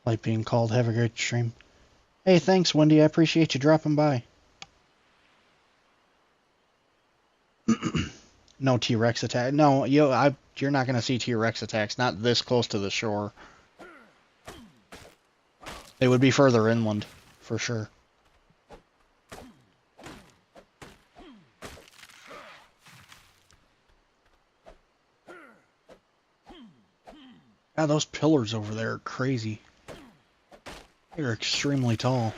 Like being called, have a great stream. Hey, thanks, Wendy. I appreciate you dropping by. No T-Rex attack. No, you're not going to see T-Rex attacks. Not this close to the shore. They would be further inland, for sure. God, those pillars over there are crazy. They're extremely tall.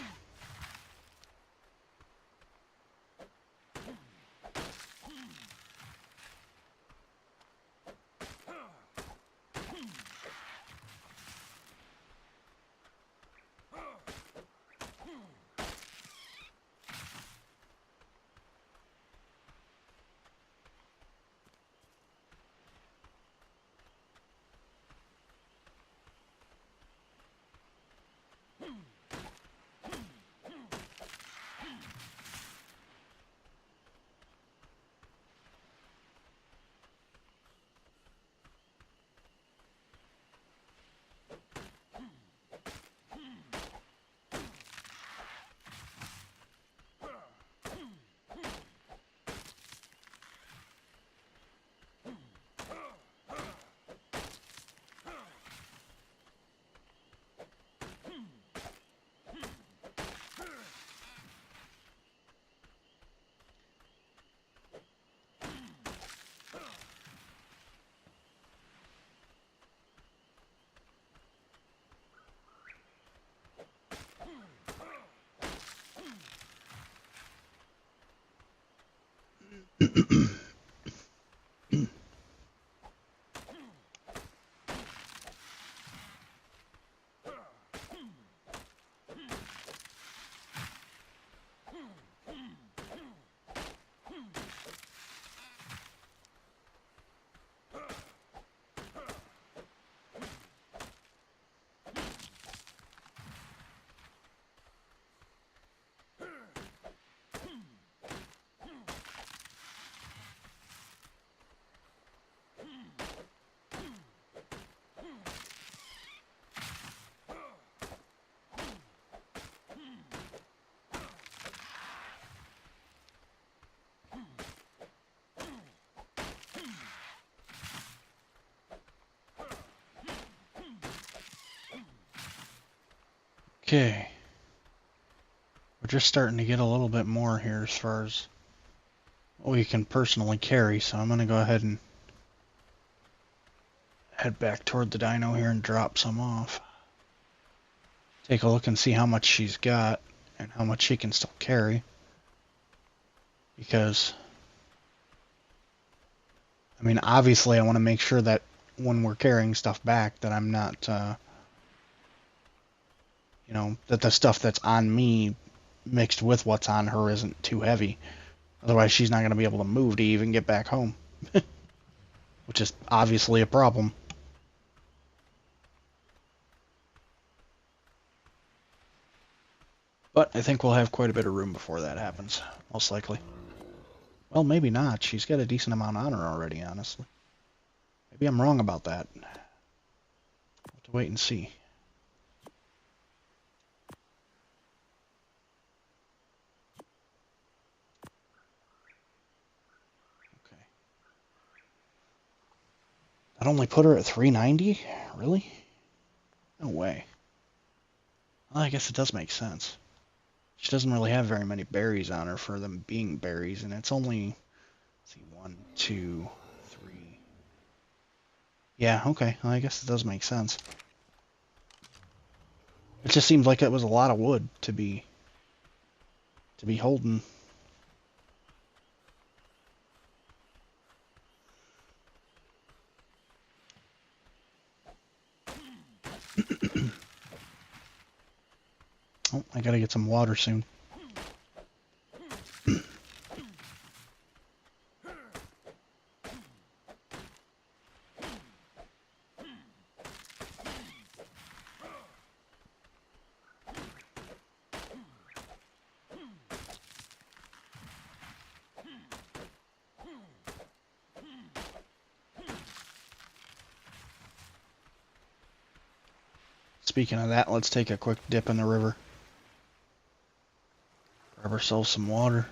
Okay. We're just starting to get a little bit more here as far as we can personally carry, so I'm going to go ahead and head back toward the dino here and drop some off. Take a look and see how much she's got and how much she can still carry. Because, I mean, obviously I want to make sure that when we're carrying stuff back that I'm not, you know, that the stuff that's on me mixed with what's on her isn't too heavy. Otherwise she's not going to be able to move to even get back home. Which is obviously a problem. But I think we'll have quite a bit of room before that happens, most likely. Well, maybe not. She's got a decent amount on her already, honestly. Maybe I'm wrong about that. We'll have to wait and see. Okay. That only put her at 390? Really? No way. Well, I guess it does make sense. She doesn't really have very many berries on her for them being berries, and it's only, let's see, 1, 2, 3. Yeah, okay. Well, I guess it does make sense. It just seems like it was a lot of wood to be holding. Oh, I gotta get some water soon. Speaking of that, let's take a quick dip in the river. Grab ourselves some water.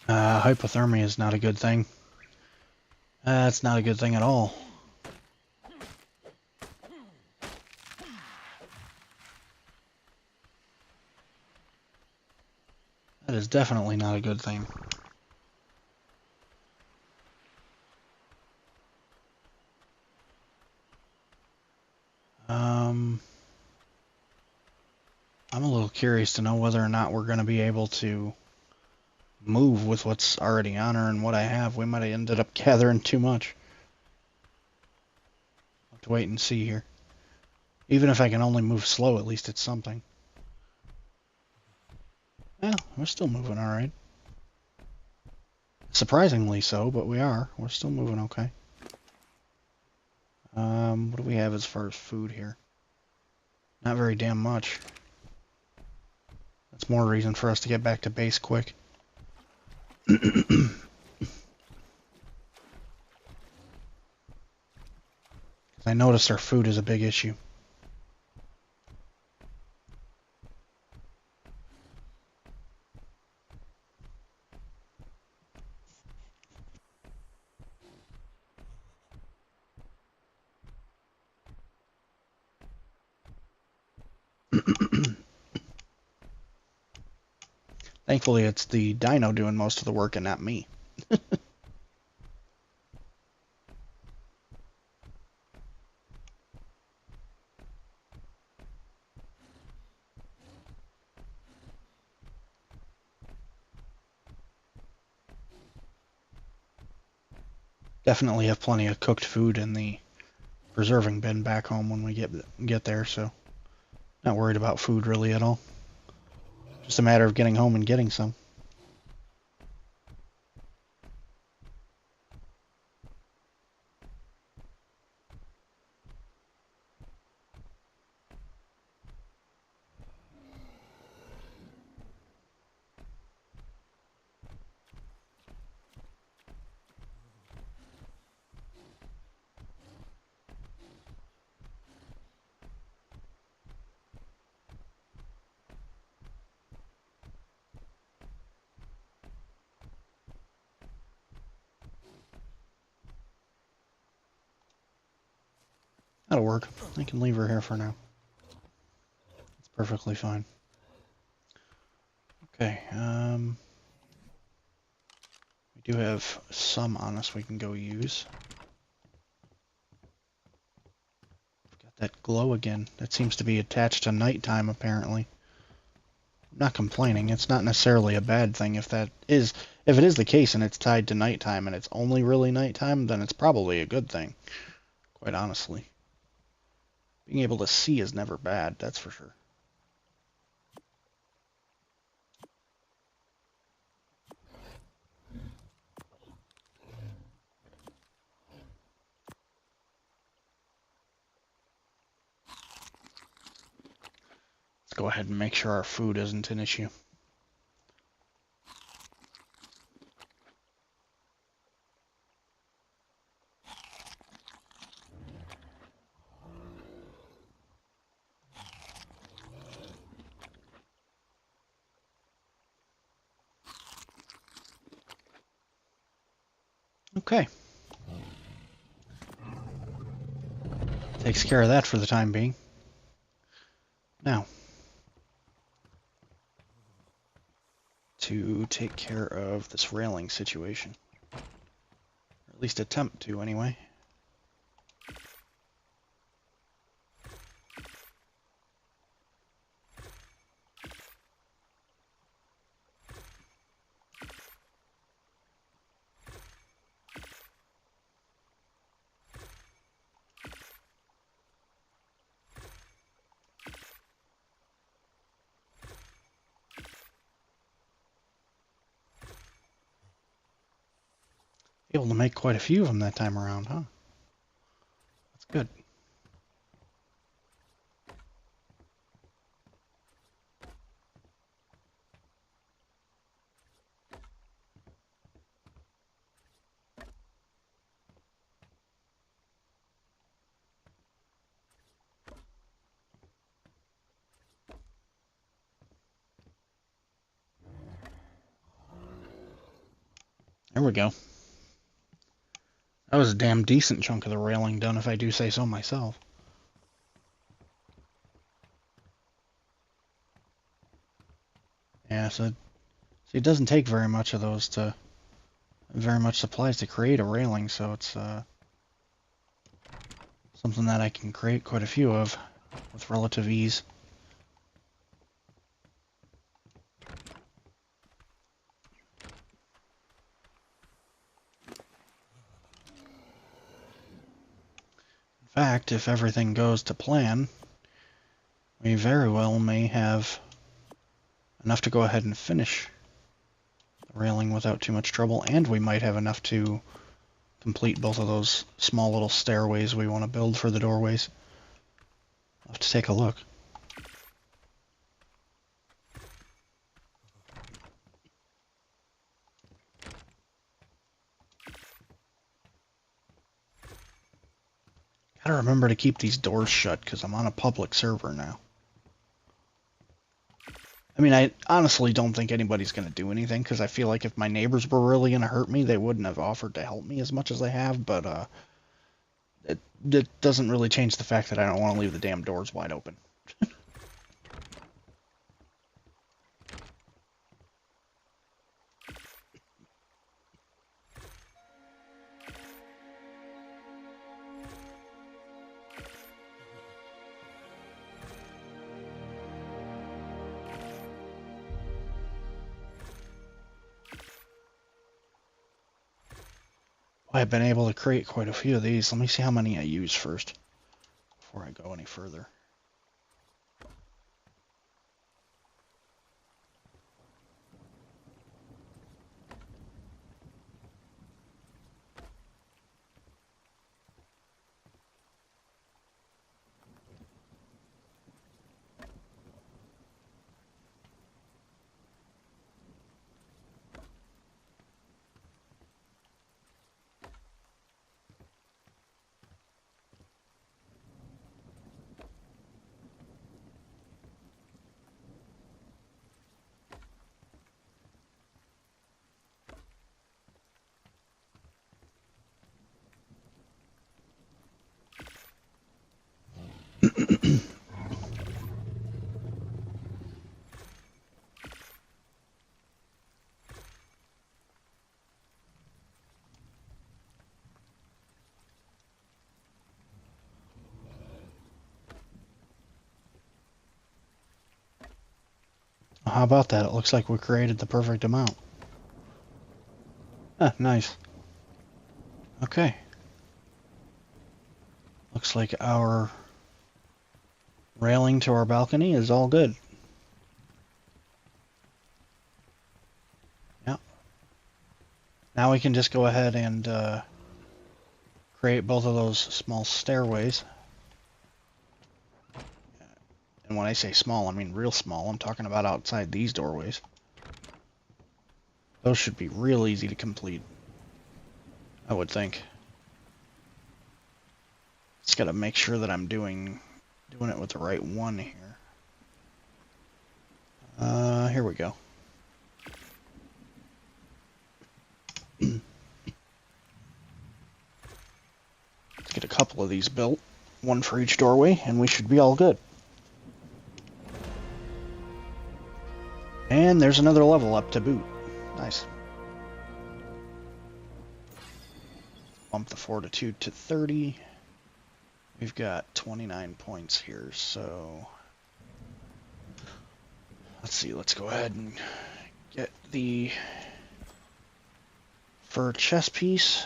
Hypothermia is not a good thing. That's not a good thing at all. That is definitely not a good thing. I'm a little curious to know whether or not we're going to be able to move with what's already on her and what I have. We might have ended up gathering too much. I'll have to wait and see here. Even if I can only move slow, at least it's something. Well, we're still moving alright. Surprisingly so, but we are. We're still moving okay. What do we have as far as food here? Not very damn much. That's more reason for us to get back to base quick. I noticed our food is a big issue. Thankfully, it's the dino doing most of the work and not me. Definitely have plenty of cooked food in the preserving bin back home when we get there, so not worried about food really at all. Just a matter of getting home and getting some. That'll work. I can leave her here for now. It's perfectly fine. Okay, we do have some on us we can go use. Got that glow again. That seems to be attached to nighttime, apparently. I'm not complaining. It's not necessarily a bad thing if it is the case and it's tied to nighttime and it's only really nighttime, then it's probably a good thing, quite honestly. Being able to see is never bad, that's for sure. Let's go ahead and make sure our food isn't an issue. Okay. Takes care of that for the time being. Now, to take care of this railing situation. Or at least attempt to, anyway. Able to make quite a few of them that time around, huh? That's good. There we go. That was a damn decent chunk of the railing done, if I do say so myself. Yeah, so it doesn't take very much of those very much supplies to create a railing, so it's something that I can create quite a few of with relative ease. In fact, if everything goes to plan, we very well may have enough to go ahead and finish the railing without too much trouble, and we might have enough to complete both of those small little stairways we want to build for the doorways. I'll have to take a look. Gotta remember to keep these doors shut because I'm on a public server now. I mean, I honestly don't think anybody's going to do anything because I feel like if my neighbors were really going to hurt me, they wouldn't have offered to help me as much as they have, but it doesn't really change the fact that I don't want to leave the damn doors wide open. I've been able to create quite a few of these. Let me see how many I use first before I go any further. How about that? It looks like we created the perfect amount. Ah, nice. Okay. Looks like our railing to our balcony is all good. Yep. Now we can just go ahead and create both of those small stairways. And when I say small, I mean real small. I'm talking about outside these doorways. Those should be real easy to complete, I would think. Just gotta make sure that I'm doing it with the right one here. Here we go. Let's get a couple of these built, one for each doorway, and we should be all good. And there's another level up to boot. Nice. Bump the fortitude to 30. We've got 29 points here, so let's see, let's go ahead and get the fur chest piece.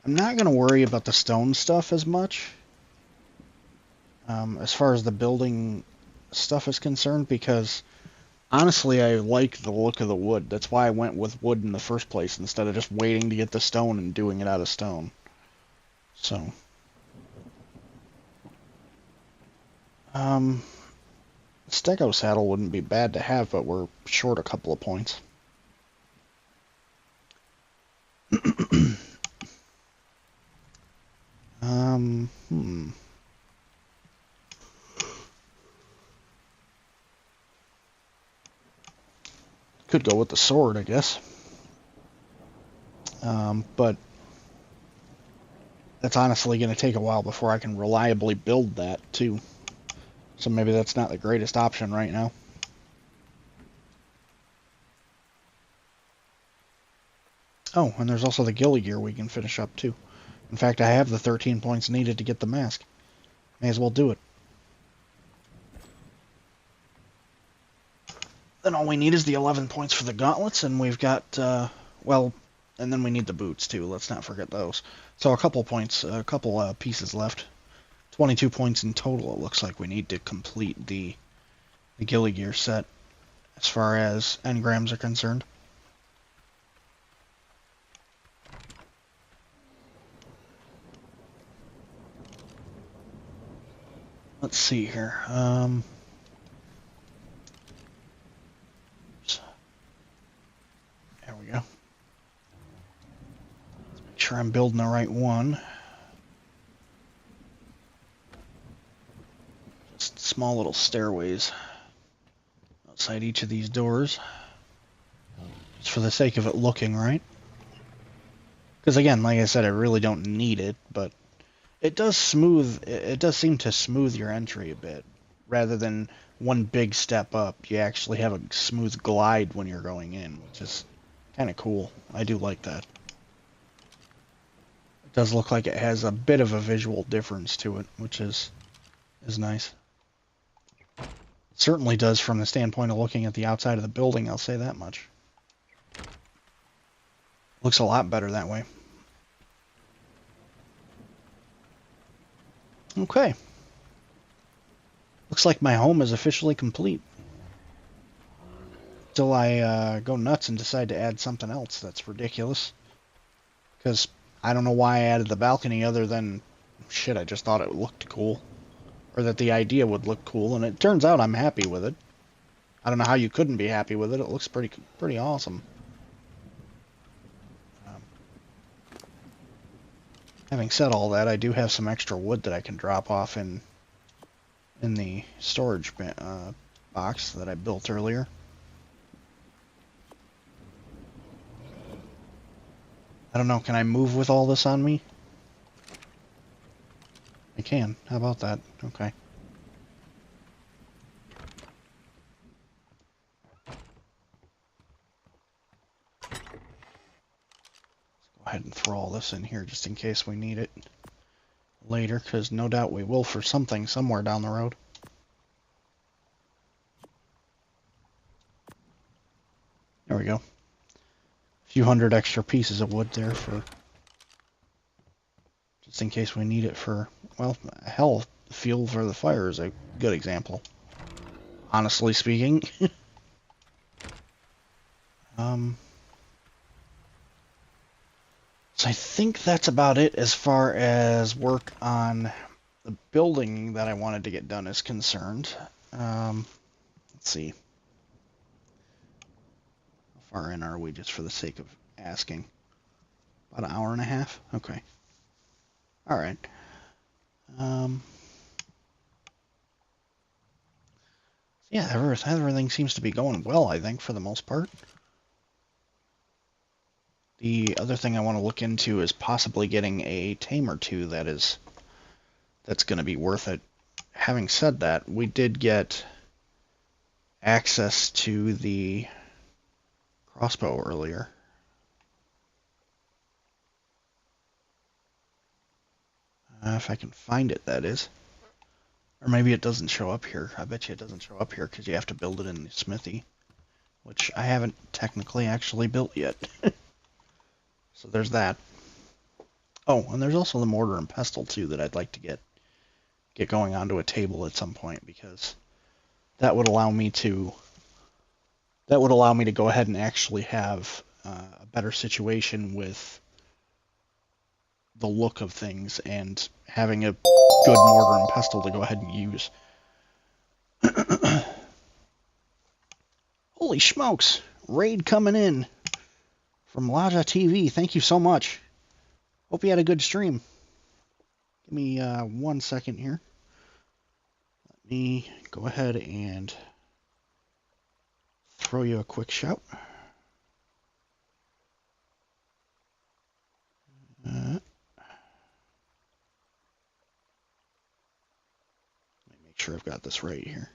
I'm not going to worry about the stone stuff as much as far as the building stuff is concerned, because honestly I like the look of the wood. That's why I went with wood in the first place instead of just waiting to get the stone and doing it out of stone. So Stego saddle wouldn't be bad to have, but we're short a couple of points. Could go with the sword, I guess. But that's honestly going to take a while before I can reliably build that, too. So maybe that's not the greatest option right now. Oh, and there's also the ghillie gear we can finish up, too. In fact, I have the 13 points needed to get the mask. May as well do it. Then all we need is the 11 points for the gauntlets, and we've got, well, and then we need the boots, too. Let's not forget those. So a couple points, a couple pieces left. 22 points in total, it looks like we need to complete the ghillie gear set as far as engrams are concerned. Let's see here. There we go. Let's make sure I'm building the right one. Just small little stairways outside each of these doors. Just for the sake of it looking right. Because again, like I said, I really don't need it, but it does seem to smooth your entry a bit. Rather than one big step up, you actually have a smooth glide when you're going in, which is kind of cool. I do like that. It does look like it has a bit of a visual difference to it, which is nice. Certainly does from the standpoint of looking at the outside of the building, I'll say that much. Looks a lot better that way. Okay. Looks like my home is officially complete. Till I go nuts and decide to add something else that's ridiculous. Because I don't know why I added the balcony other than, shit, I just thought it looked cool. Or that the idea would look cool, and it turns out I'm happy with it. I don't know how you couldn't be happy with it. It looks pretty awesome. Having said all that, I do have some extra wood that I can drop off in the storage box that I built earlier. I don't know, can I move with all this on me? I can. How about that? Okay. Go ahead and throw all this in here just in case we need it later, because no doubt we will for something somewhere down the road. There we go. A few hundred extra pieces of wood there for just in case we need it for, well, hell, fuel for the fire is a good example. Honestly speaking. So I think that's about it as far as work on the building that I wanted to get done is concerned. Let's see. How far in are we, just for the sake of asking? About an hour and a half? Okay. All right. Yeah, everything seems to be going well, I think, for the most part. The other thing I want to look into is possibly getting a tame or two that's going to be worth it. Having said that, we did get access to the crossbow earlier. If I can find it, that is. Or maybe it doesn't show up here. I bet you it doesn't show up here because you have to build it in the smithy, which I haven't technically actually built yet. So there's that. Oh, and there's also the mortar and pestle too that I'd like to get going onto a table at some point, because that would allow me to go ahead and actually have a better situation with the look of things and having a good mortar and pestle to go ahead and use. Holy smokes! Raid coming in from Laja TV. Thank you so much. Hope you had a good stream. Give me 1 second here. Let me go ahead and throw you a quick shout. Let me make sure I've got this right here.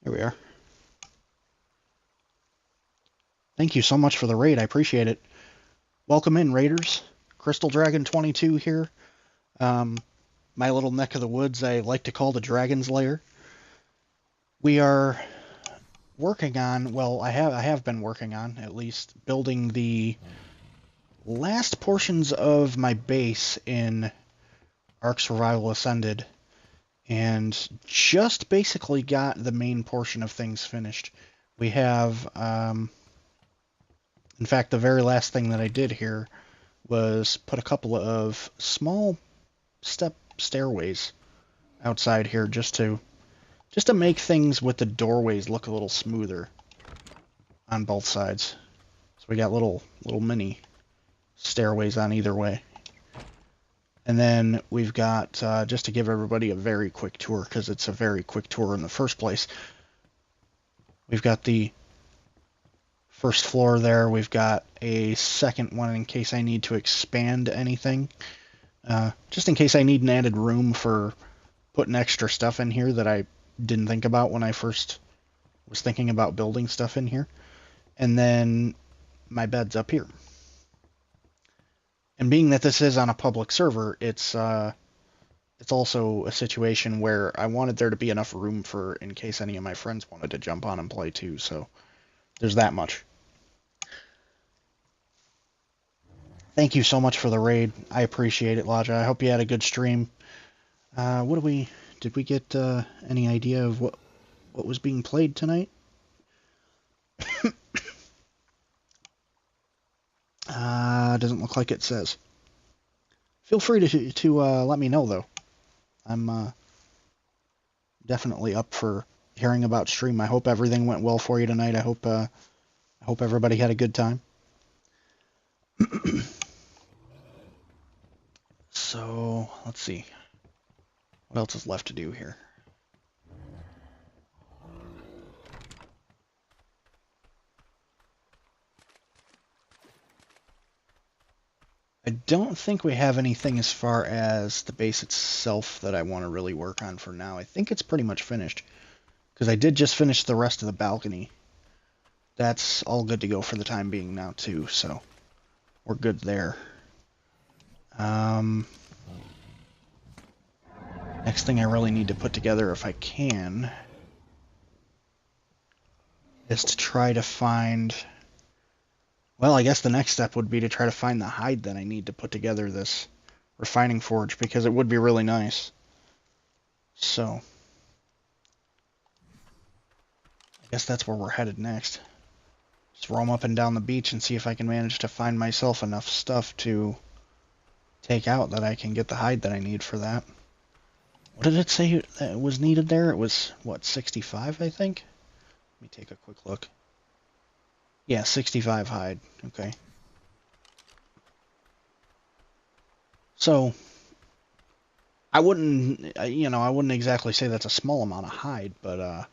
There we are. Thank you so much for the raid. I appreciate it. Welcome in, raiders. Crystal Dragon 22 here. My little neck of the woods I like to call the Dragon's Lair. We are working on, well, I have been working on, at least, building the last portions of my base in Ark Survival Ascended, and just basically got the main portion of things finished. We have, in fact, the very last thing that I did here was put a couple of small step stairways outside here just to make things with the doorways look a little smoother on both sides. So we got little mini stairways on either way. And then we've got, just to give everybody a very quick tour, because it's a very quick tour in the first place, we've got the first floor there. We've got a second one in case I need to expand anything. Just in case I need an added room for putting extra stuff in here that I didn't think about when I first was thinking about building stuff in here. And then my bed's up here. And being that this is on a public server, it's also a situation where I wanted there to be enough room for in case any of my friends wanted to jump on and play too. So there's that much. Thank you so much for the raid. I appreciate it, Laja. I hope you had a good stream. Did we get any idea of what was being played tonight? Doesn't look like it says. Feel free to let me know, though. I'm definitely up for hearing about stream. I hope everything went well for you tonight. I hope everybody had a good time. So, let's see. What else is left to do here? I don't think we have anything as far as the base itself that I want to really work on for now. I think it's pretty much finished, because I did just finish the rest of the balcony. That's all good to go for the time being now, too, so we're good there. Next thing I really need to put together, if I can, is to try to find... Well, I guess the next step would be to try to find the hide that I need to put together this refining forge, because it would be really nice. So, I guess that's where we're headed next. Just roam up and down the beach and see if I can manage to find myself enough stuff to take out that I can get the hide that I need for that. What did it say that was needed there? It was, what, 65, I think? Let me take a quick look. Yeah, 65 hide. Okay. So, I wouldn't, I wouldn't exactly say that's a small amount of hide, but,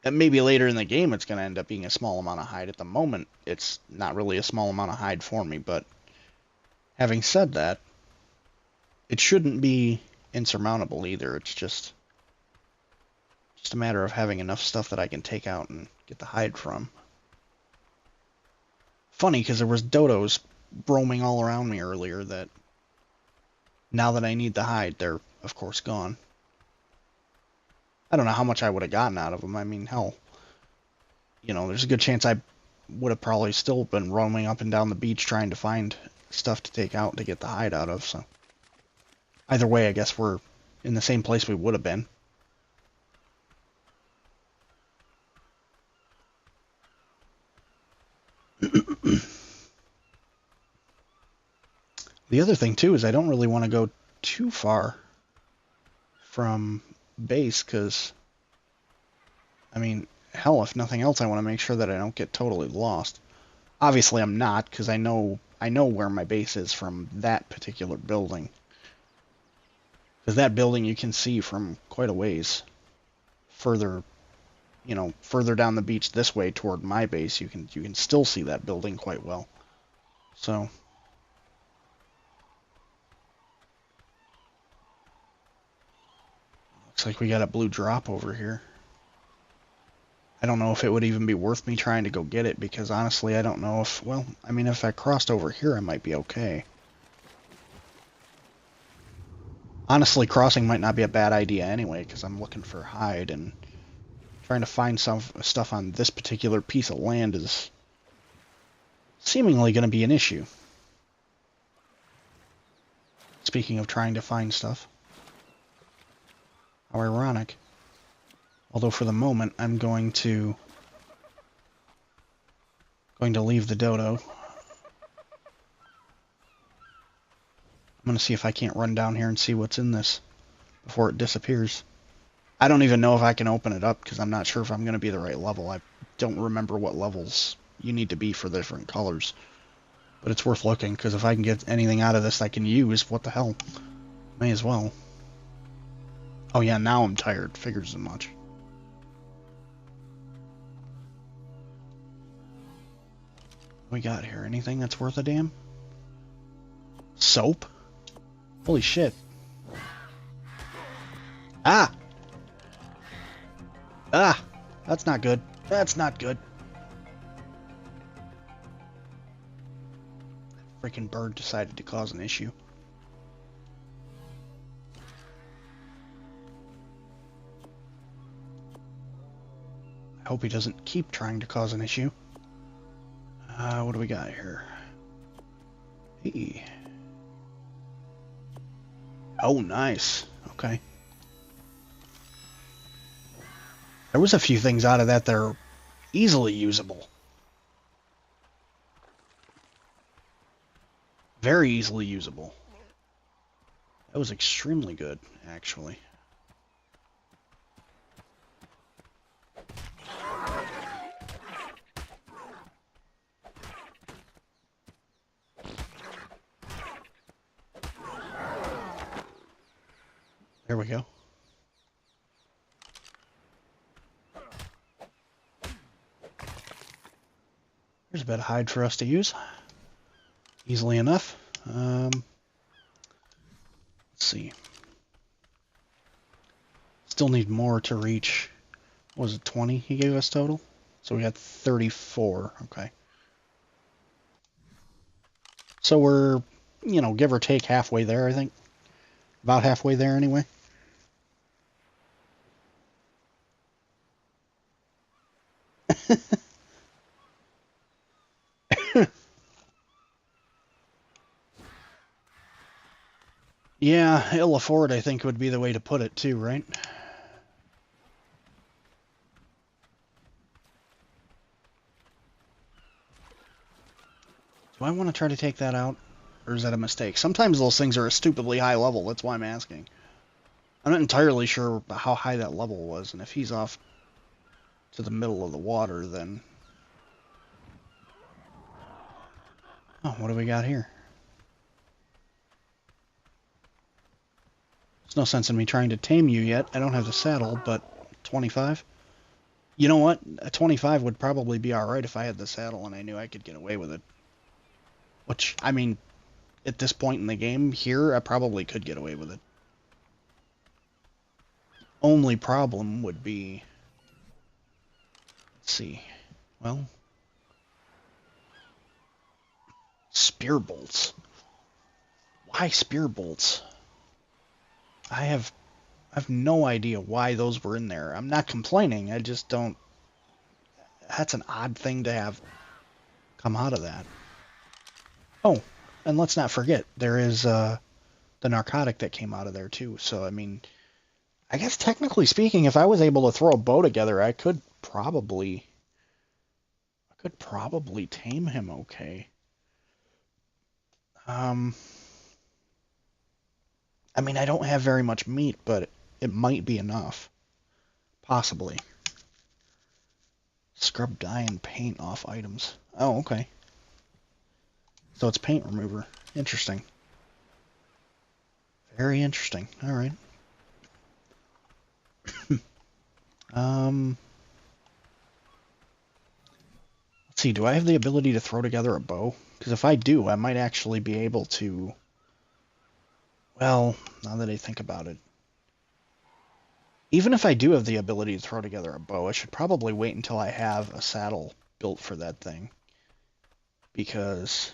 maybe later in the game it's going to end up being a small amount of hide. At the moment, it's not really a small amount of hide for me, but having said that, it shouldn't be insurmountable either. It's just a matter of having enough stuff that I can take out and get the hide from. Funny, because there was dodos roaming all around me earlier that, now that I need the hide, they're, of course, gone. I don't know how much I would have gotten out of them. I mean, hell, there's a good chance I would have probably still been roaming up and down the beach trying to find stuff to take out to get the hide out of, so. Either way, I guess we're in the same place we would have been. The other thing, too, is I don't really want to go too far from base, because, I mean, hell, if nothing else, I want to make sure that I don't get totally lost. Obviously, I'm not, because I know where my base is from that particular building. Because that building you can see from quite a ways. Further down the beach this way toward my base, you can still see that building quite well. So... Looks like we got a blue drop over here. I don't know if it would even be worth me trying to go get it, because honestly I don't know if... Well, I mean, if I crossed over here I might be okay. Honestly, crossing might not be a bad idea anyway, because I'm looking for hide, and trying to find some stuff on this particular piece of land is seemingly going to be an issue. Speaking of trying to find stuff. How ironic. Although for the moment, I'm going to leave the dodo. I'm going to see if I can't run down here and see what's in this before it disappears. I don't even know if I can open it up, because I'm not sure if I'm going to be the right level. I don't remember what levels you need to be for the different colors. But it's worth looking, because if I can get anything out of this I can use, what the hell? May as well. Oh yeah, now I'm tired. Figures as much. What we got here? Anything that's worth a damn? Soap? Holy shit. Ah! Ah! That's not good. That's not good. That freaking bird decided to cause an issue. I hope he doesn't keep trying to cause an issue. What do we got here? Hey. Oh, nice. Okay. There was a few things out of that are easily usable. Very easily usable. That was extremely good, actually. There we go. Here's a bit of hide for us to use. Easily enough. Let's see. Still need more to reach. What was it, 20 he gave us total? So we got 34. Okay. So we're, give or take halfway there, I think. About halfway there anyway. Yeah, ill afford, I think, would be the way to put it too, right? Do I want to try to take that out? Or is that a mistake? Sometimes those things are a stupidly high level. That's why I'm asking. I'm not entirely sure how high that level was, and if he's off to the middle of the water, then... Oh, what do we got here? There's no sense in me trying to tame you yet. I don't have the saddle, but 25? You know what? A 25 would probably be alright if I had the saddle and I knew I could get away with it. Which, I mean, at this point in the game, here, I probably could get away with it. Only problem would be... Let's see. Well... Spear bolts. Why spear bolts? I have no idea why those were in there. I'm not complaining, I just don't... That's an odd thing to have come out of that. Oh, and let's not forget, there is the narcotic that came out of there too. So, I mean, I guess technically speaking, if I was able to throw a bow together, I could probably tame him okay. I mean, I don't have very much meat, but it might be enough. Possibly. Scrub dye and paint off items. Oh, okay. So it's paint remover. Interesting. Very interesting. Alright. Let's see, do I have the ability to throw together a bow? Because if I do, I might actually be able to... Well, now that I think about it. Even if I do have the ability to throw together a bow, I should probably wait until I have a saddle built for that thing. Because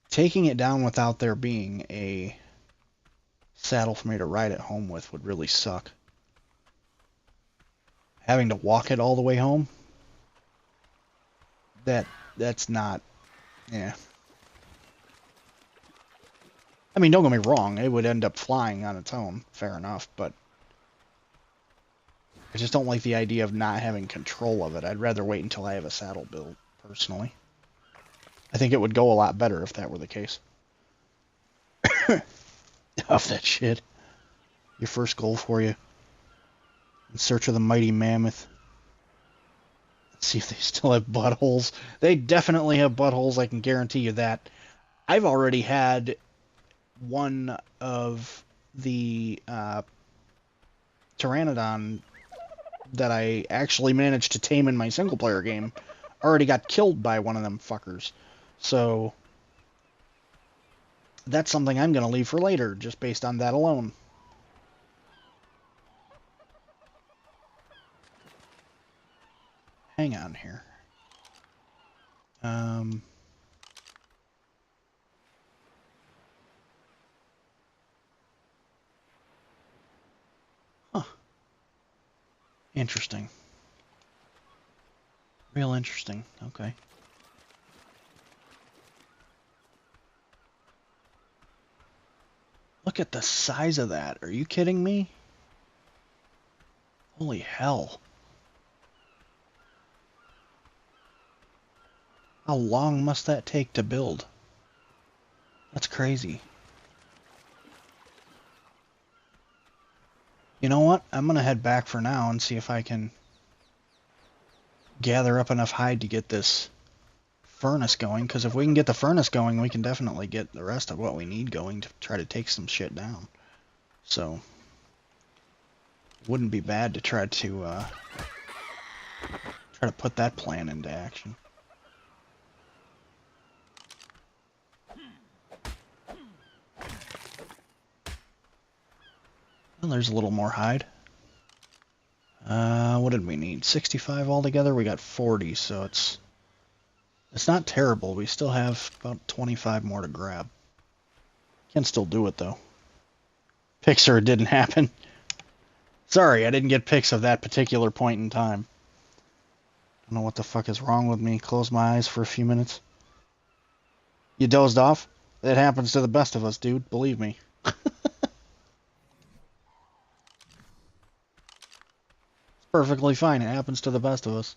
taking it down without there being a saddle for me to ride it home with would really suck. Having to walk it all the way home, that's not... Yeah. I mean, don't get me wrong, it would end up flying on its own, fair enough, but I just don't like the idea of not having control of it. I'd rather wait until I have a saddle built, personally. I think it would go a lot better if that were the case. Off that shit. Your first goal for you. In search of the mighty mammoth. Let's see if they still have buttholes. They definitely have buttholes, I can guarantee you that. I've already had one of the Pteranodon that I actually managed to tame in my single-player game already got killed by one of them fuckers. So that's something I'm going to leave for later, just based on that alone. Hang on here. Huh. Interesting. Real interesting. Okay. Look at the size of that. Are you kidding me? Holy hell. How long must that take to build? That's crazy. You know what? I'm gonna head back for now and see if I can gather up enough hide to get this furnace going, because if we can get the furnace going, we can definitely get the rest of what we need going to try to take some shit down. So, wouldn't be bad to try to put that plan into action. Well, there's a little more hide. What did we need? 65 altogether? We got 40, so it's not terrible. We still have about 25 more to grab. Can still do it, though. Pixar didn't happen. Sorry, I didn't get pics of that particular point in time. I don't know what the fuck is wrong with me. Close my eyes for a few minutes. You dozed off? That happens to the best of us, dude. Believe me. It's perfectly fine. It happens to the best of us.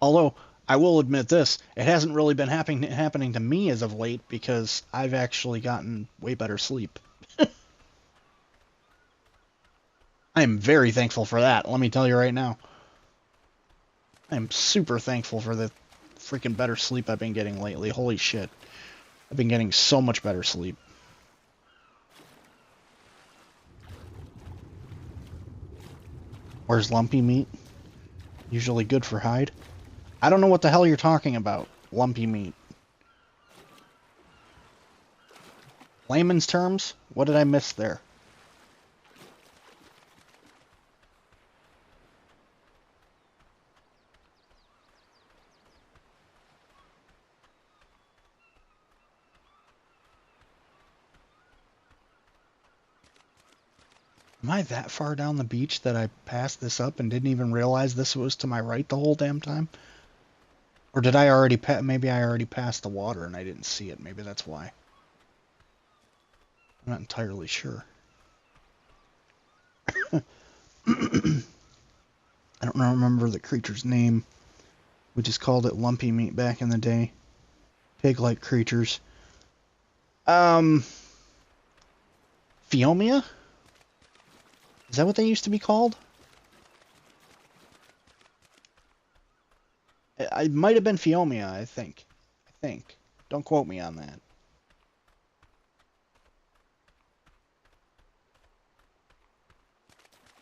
Although, I will admit this, it hasn't really been happening to me as of late because I've actually gotten way better sleep. I am very thankful for that, let me tell you right now. I am super thankful for the freaking better sleep I've been getting lately. Holy shit. I've been getting so much better sleep. Where's lumpy meat? Usually good for hide. I don't know what the hell you're talking about. Lumpy meat. Layman's terms? What did I miss there? Am I that far down the beach that I passed this up and didn't even realize this was to my right the whole damn time? Or did I already maybe I already passed the water and I didn't see it. Maybe that's why. I'm not entirely sure. I don't remember the creature's name. We just called it lumpy meat back in the day. Pig-like creatures. Phiomia? Is that what they used to be called? It might have been Phiomia, I think. Don't quote me on that.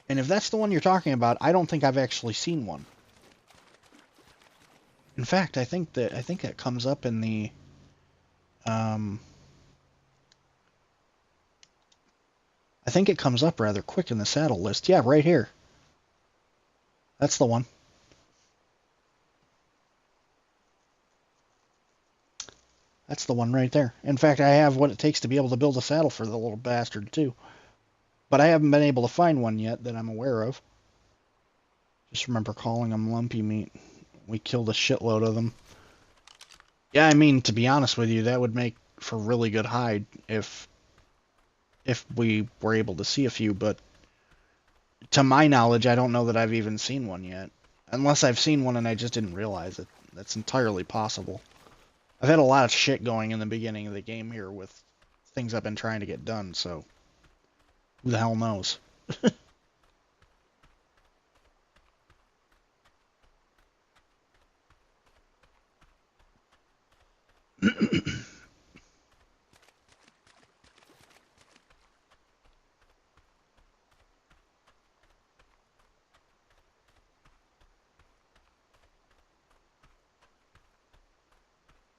And if that's the one you're talking about, I don't think I've actually seen one. In fact, I think that comes up in the I think it comes up rather quick in the saddle list. Yeah, right here. That's the one. That's the one right there. In fact, I have what it takes to be able to build a saddle for the little bastard, too. But I haven't been able to find one yet that I'm aware of. Just remember calling them lumpy meat. We killed a shitload of them. Yeah, I mean, to be honest with you, that would make for really good hide if we were able to see a few, but to my knowledge, I don't know that I've even seen one yet. Unless I've seen one and I just didn't realize it. That's entirely possible. I've had a lot of shit going in the beginning of the game here with things I've been trying to get done, so who the hell knows?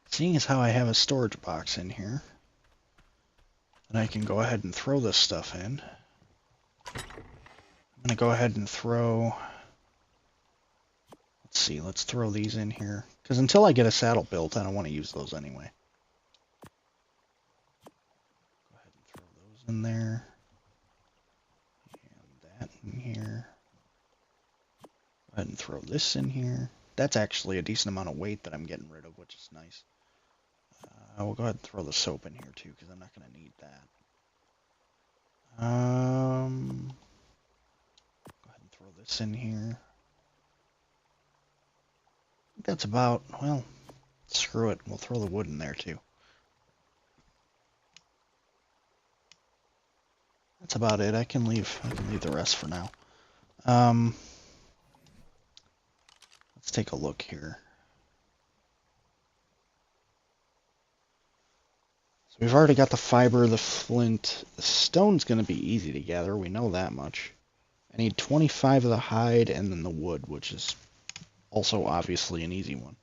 Seeing as how I have a storage box in here, then I can go ahead and throw this stuff in. I'm going to go ahead and throw... Let's see, let's throw these in here. Because until I get a saddle built, I don't want to use those anyway. Go ahead and throw those in there. And that in here. Go ahead and throw this in here. That's actually a decent amount of weight that I'm getting rid of, which is nice. We'll go ahead and throw the soap in here too, because I'm not going to need that. Go ahead and throw this in here. I think that's about, well, screw it. We'll throw the wood in there too. That's about it. I can leave the rest for now. Let's take a look here. So we've already got the fiber, the flint. The stone's going to be easy to gather. We know that much. I need 25 of the hide and then the wood, which is also obviously an easy one.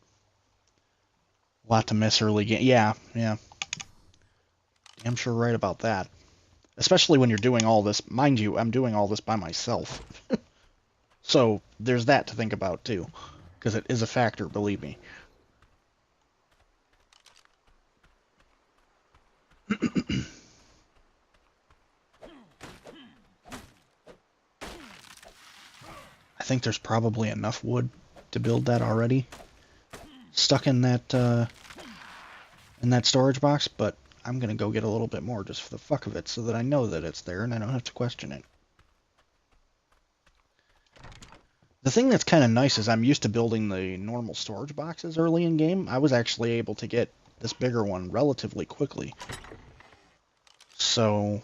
A lot to miss early game. Yeah. Damn sure right about that. Especially when you're doing all this. Mind you, I'm doing all this by myself. So there's that to think about too. Because it is a factor, believe me. I think there's probably enough wood to build that already. Stuck in that storage box, but I'm gonna go get a little bit more just for the fuck of it, so that I know that it's there and I don't have to question it. The thing that's kind of nice is I'm used to building the normal storage boxes early in game. I was actually able to get this bigger one relatively quickly. So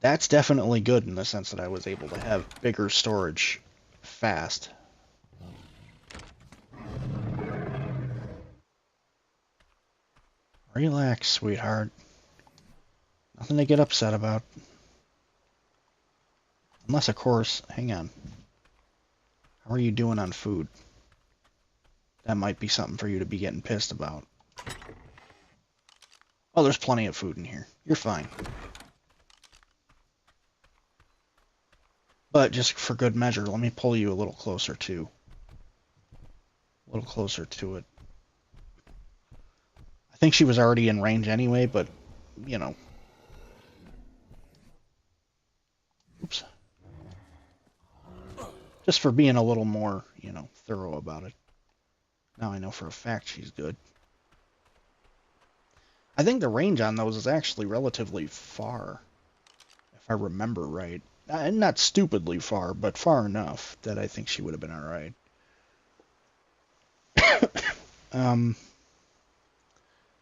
that's definitely good in the sense that I was able to have bigger storage fast. Relax, sweetheart. Nothing to get upset about. Unless, of course, hang on. How are you doing on food? That might be something for you to be getting pissed about. Oh, there's plenty of food in here. You're fine. But just for good measure, let me pull you a little closer to. A little closer to it. I think she was already in range anyway, but, you know. Oops. Just for being a little more, you know, thorough about it. Now I know for a fact she's good. I think the range on those is actually relatively far, if I remember right. Not stupidly far, but far enough that I think she would have been alright.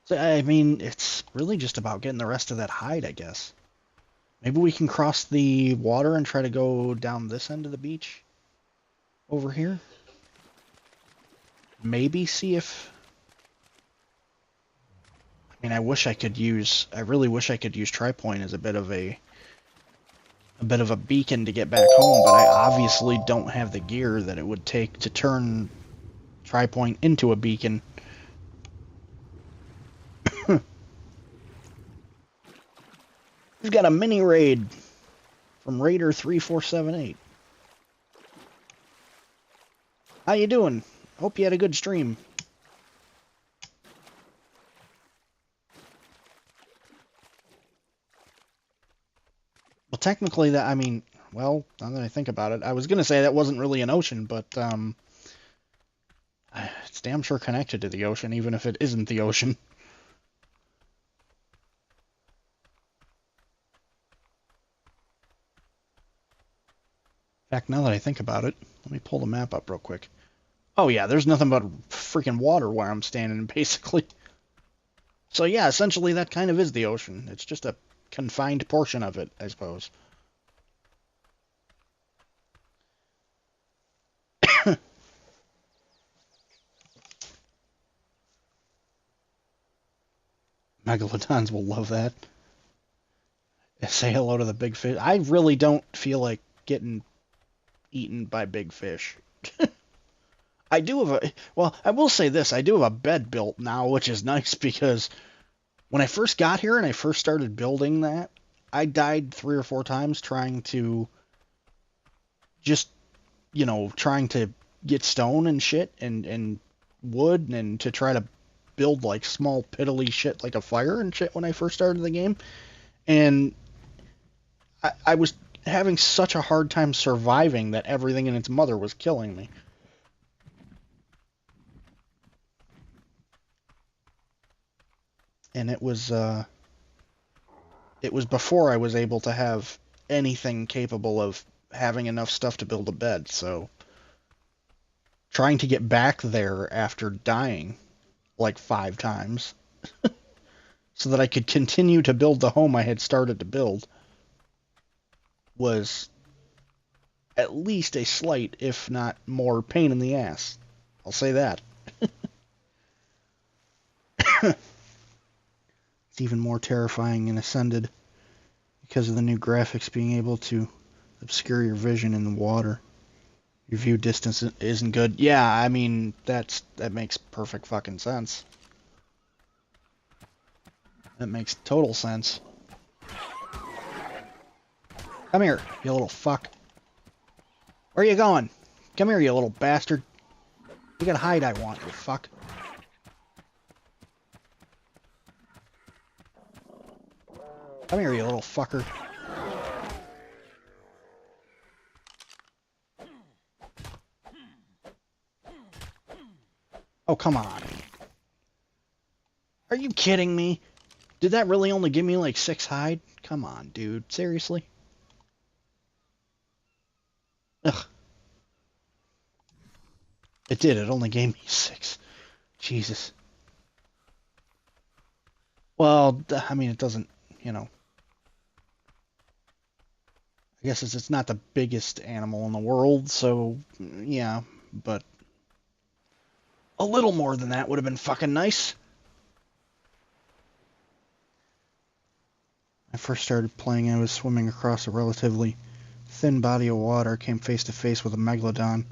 So, I mean, it's really just about getting the rest of that hide, I guess. Maybe we can cross the water and try to go down this end of the beach over here. Maybe see if... I mean, I really wish I could use TriPoint as a bit of a beacon to get back home, but I obviously don't have the gear that it would take to turn TriPoint into a beacon. We've got a mini raid from Raider 3478. How you doing? Hope you had a good stream. Well, technically that, I mean, well, now that I think about it, I was going to say that wasn't really an ocean, but it's damn sure connected to the ocean, even if it isn't the ocean. In fact, now that I think about it, let me pull the map up real quick. Oh yeah, there's nothing but freaking water where I'm standing, basically. So yeah, essentially that kind of is the ocean. It's just a confined portion of it, I suppose. Megalodons will love that. Say hello to the big fish. I really don't feel like getting eaten by big fish. I do have I will say this, I do have a bed built now, which is nice because when I first got here and I first started building that, I died 3 or 4 times trying to trying to get stone and shit and wood and to try to build like small piddly shit like a fire and shit when I first started the game. And I was having such a hard time surviving that everything and its mother was killing me. And it was before I was able to have anything capable of having enough stuff to build a bed, so trying to get back there after dying like 5 times so that I could continue to build the home I had started to build was at least a slight, if not more, pain in the ass. I'll say that. It's even more terrifying in Ascended because of the new graphics being able to obscure your vision in the water. Your view distance isn't good. Yeah, I mean, that makes perfect fucking sense. That makes total sense. Come here, you little fuck. Where are you going? Come here, you little bastard. You gotta hide, I want, you fuck. Come here, you little fucker. Oh, come on. Are you kidding me? Did that really only give me like 6 hide? Come on, dude. Seriously? Ugh. It did. It only gave me 6. Jesus. Well, I mean, it doesn't, you know. I guess it's not the biggest animal in the world, so, yeah. But a little more than that would have been fucking nice. I first started playing, I was swimming across a relatively thin body of water, came face to face with a megalodon.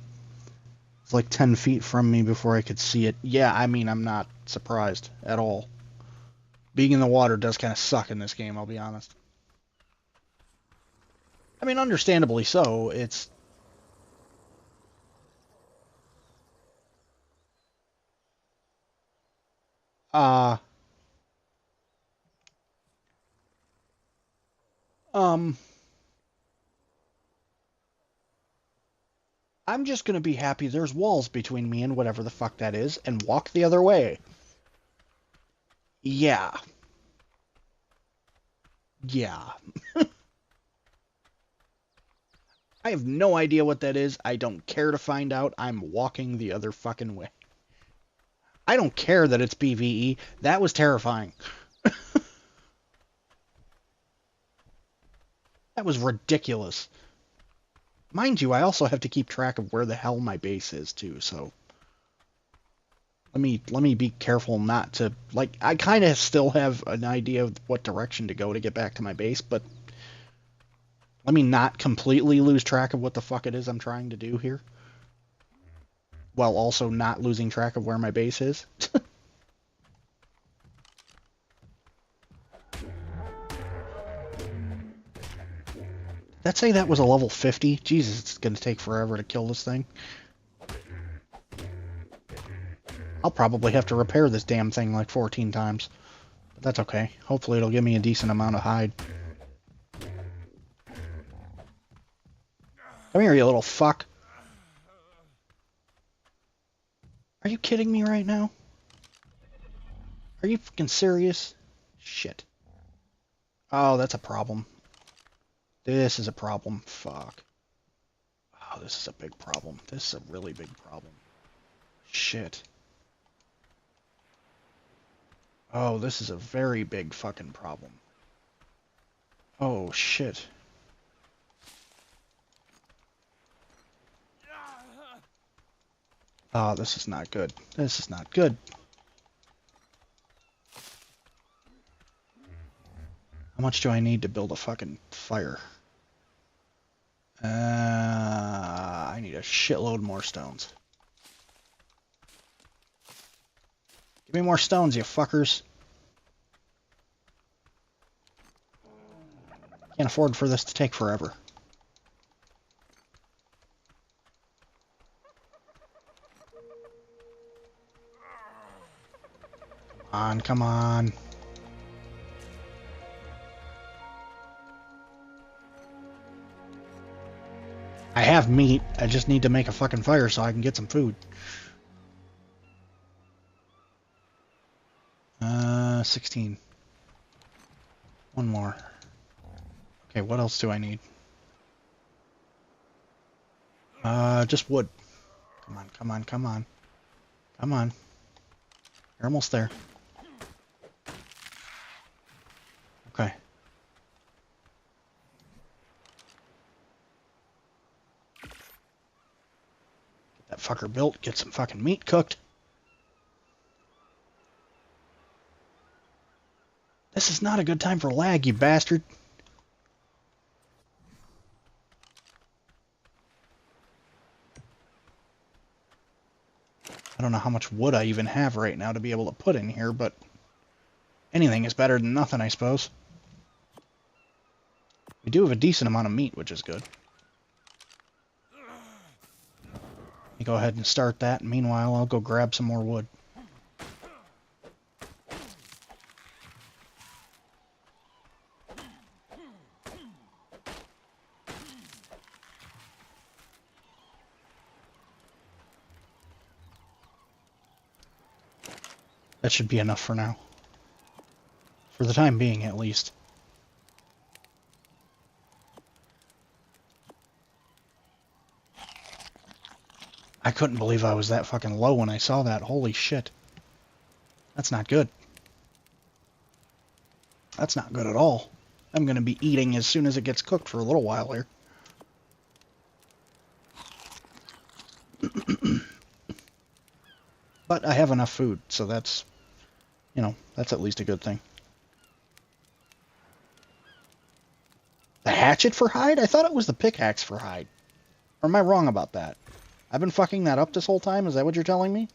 It's like 10 feet from me before I could see it. Yeah, I mean, I'm not surprised at all. Being in the water does kind of suck in this game, I'll be honest. I mean, understandably so. It's... Uh... I'm just gonna be happy there's walls between me and whatever the fuck that is, and walk the other way. Yeah. Yeah. I have no idea what that is. I don't care to find out. I'm walking the other fucking way. I don't care that it's PvE. That was terrifying. That was ridiculous. Mind you, I also have to keep track of where the hell my base is too, so let me be careful not to, like, I kind of still have an idea of what direction to go to get back to my base, but let me not completely lose track of what the fuck it is I'm trying to do here, while also not losing track of where my base is. Did that say that was a level 50? Jesus, it's gonna take forever to kill this thing. I'll probably have to repair this damn thing like 14 times. But that's okay. Hopefully it'll give me a decent amount of hide. Come here, you little fuck. Are you kidding me right now? Are you fucking serious? Shit. Oh, that's a problem. This is a problem. Fuck. Oh, this is a big problem. This is a really big problem. Shit. Oh, this is a very big fucking problem. Oh, shit. Oh, this is not good. This is not good. How much do I need to build a fucking fire? I need a shitload more stones. Give me more stones, you fuckers. Can't afford for this to take forever. Come on, come on. I have meat. I just need to make a fucking fire so I can get some food. 16. One more. Okay, what else do I need? Just wood. Come on, come on, come on. Come on. You're almost there. Okay. Get that fucker built, get some fucking meat cooked. This is not a good time for lag, you bastard. I don't know how much wood I even have right now to be able to put in here, but anything is better than nothing, I suppose. We do have a decent amount of meat, which is good. You go ahead and start that. Meanwhile, I'll go grab some more wood. That should be enough for now. For the time being, at least. I couldn't believe I was that fucking low when I saw that. Holy shit. That's not good. That's not good at all. I'm going to be eating as soon as it gets cooked for a little while here. But I have enough food, so that's, you know, that's at least a good thing. The hatchet for hide? I thought it was the pickaxe for hide. Or am I wrong about that? I've been fucking that up this whole time? Is that what you're telling me?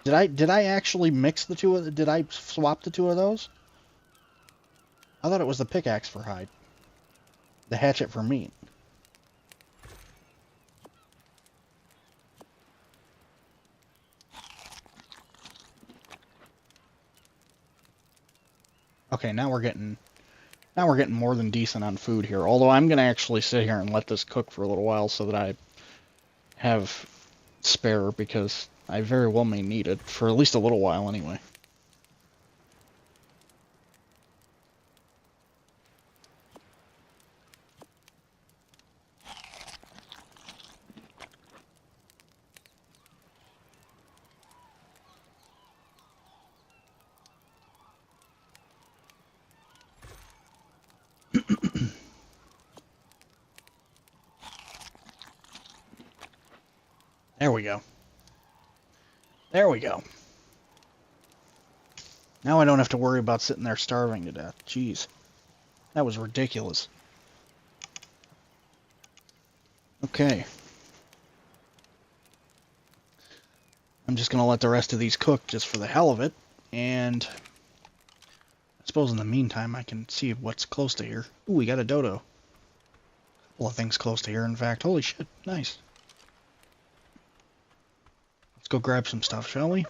Did I actually mix the two of did I swap the two of those? I thought it was the pickaxe for hide. The hatchet for meat. Okay, now we're getting more than decent on food here. Although I'm gonna actually sit here and let this cook for a little while so that I have spare, because I very well may need it for at least a little while anyway. There we go. There we go. Now I don't have to worry about sitting there starving to death. Jeez. That was ridiculous. Okay. I'm just going to let the rest of these cook just for the hell of it. And I suppose in the meantime I can see what's close to here. Ooh, we got a dodo. A couple of things close to here, in fact. Holy shit. Nice. Let's go grab some stuff, shall we?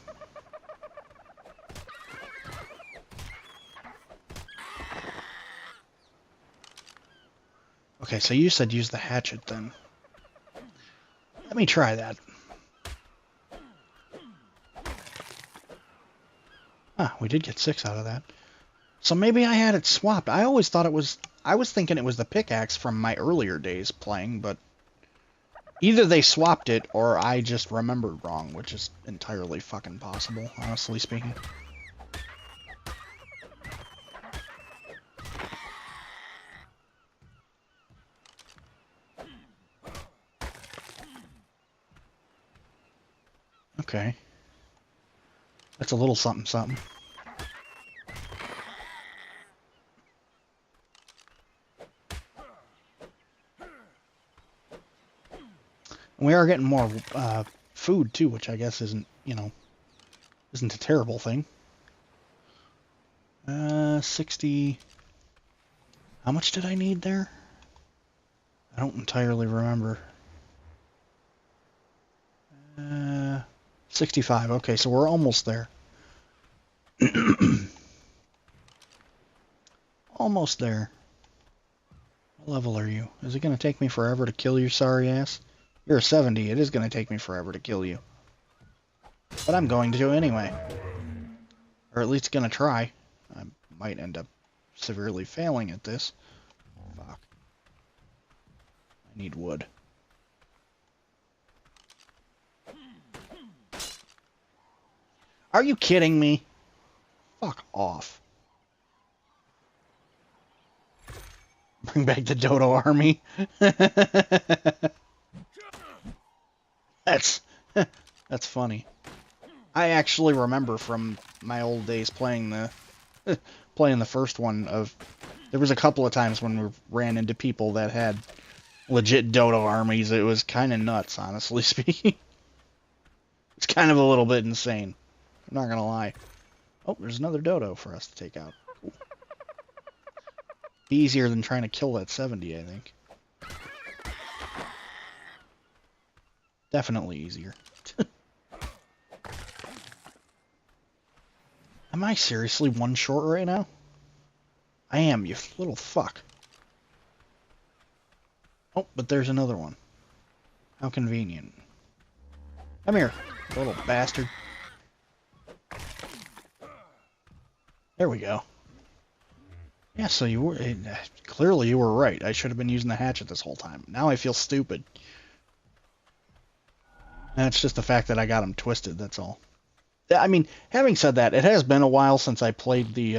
Okay, so you said use the hatchet then. Let me try that. Ah, we did get 6 out of that. So maybe I had it swapped. I always thought it was... I was thinking it was the pickaxe from my earlier days playing, but... either they swapped it, or I just remembered wrong, which is entirely fucking possible, honestly speaking. Okay. That's a little something something. We are getting more food too, which I guess isn't, you know, isn't a terrible thing. 60. How much did I need there? I don't entirely remember. 65. Okay, so we're almost there. Almost there. What level are you? Is it going to take me forever to kill your sorry ass? You're a 70. It is going to take me forever to kill you. But I'm going to anyway. Or at least going to try. I might end up severely failing at this. Fuck. I need wood. Are you kidding me? Fuck off. Bring back the Dodo army. That's funny. I actually remember from my old days playing the first one of there was a couple of times when we ran into people that had legit Dodo armies. It was kind of nuts, honestly speaking. It's kind of a little bit insane. I'm not gonna lie. Oh, there's another dodo for us to take out. Cool. Be easier than trying to kill that 70, I think. Definitely easier. Am I seriously one short right now? I am, you little fuck. Oh, but there's another one. How convenient. Come here, little bastard. There we go. Yeah, so you were... clearly you were right. I should have been using the hatchet this whole time. Now I feel stupid. And it's just the fact that I got him twisted, that's all. I mean, having said that, it has been a while since I played the,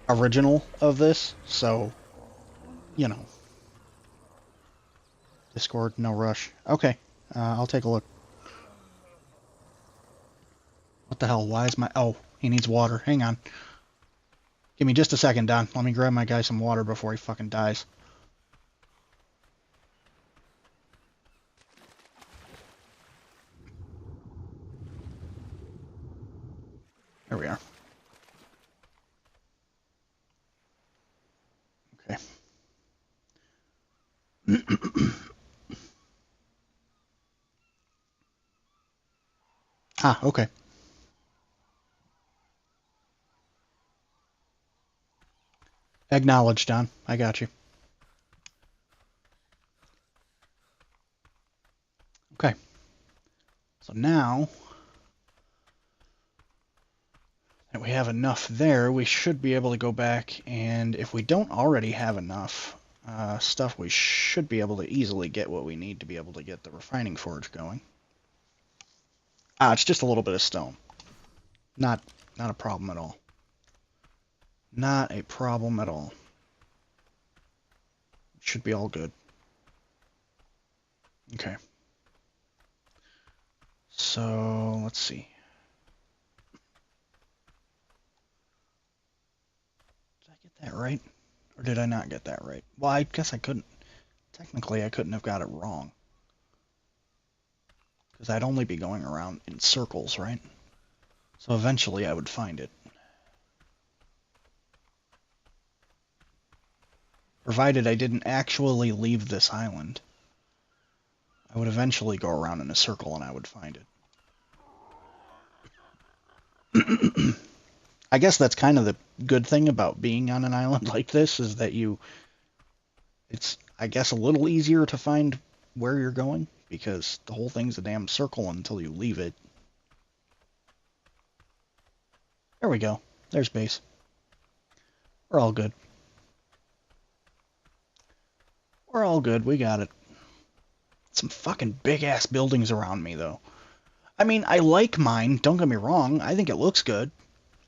original of this, so, you know. Discord, no rush. Okay, I'll take a look. What the hell? Why is my... Oh, he needs water. Hang on. Give me just a second, Don. Let me grab my guy some water before he fucking dies. There we are. Okay. Ah, okay. Acknowledged, Don. I got you. Okay. So now that we have enough there, we should be able to go back, and if we don't already have enough stuff, we should be able to easily get what we need to be able to get the refining forge going. Ah, it's just a little bit of stone. Not a problem at all. Not a problem at all. Should be all good. Okay. So, let's see. Did I get that right? Or did I not get that right? Well, I guess I couldn't. Technically, I couldn't have got it wrong. Because I'd only be going around in circles, right? So eventually I would find it. Provided I didn't actually leave this island. I would eventually go around in a circle and I would find it. I guess that's kind of the good thing about being on an island like this, is that it's, I guess, a little easier to find where you're going, because the whole thing's a damn circle until you leave it. There we go. There's base. We're all good. We're all good. We got it. Some fucking big-ass buildings around me, though. I mean, I like mine. Don't get me wrong. I think it looks good.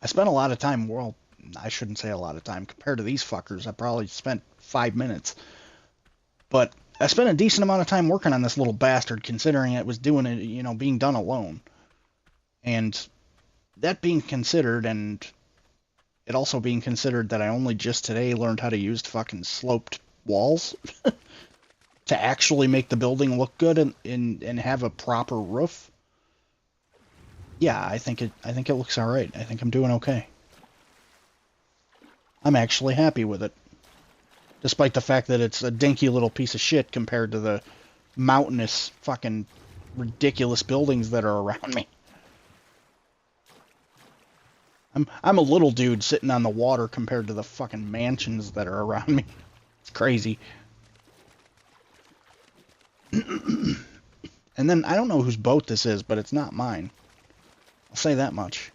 I spent a lot of time, well, I shouldn't say a lot of time. Compared to these fuckers, I probably spent 5 minutes. But I spent a decent amount of time working on this little bastard, considering it was doing it, you know, being done alone. And that being considered, and it also being considered that I only just today learned how to use fucking sloped walls to actually make the building look good and have a proper roof. Yeah, I think it looks all right. I think I'm doing okay. I'm actually happy with it, despite the fact that it's a dinky little piece of shit compared to the mountainous fucking ridiculous buildings that are around me. I'm a little dude sitting on the water compared to the fucking mansions that are around me. It's crazy. And then, I don't know whose boat this is, but it's not mine. I'll say that much.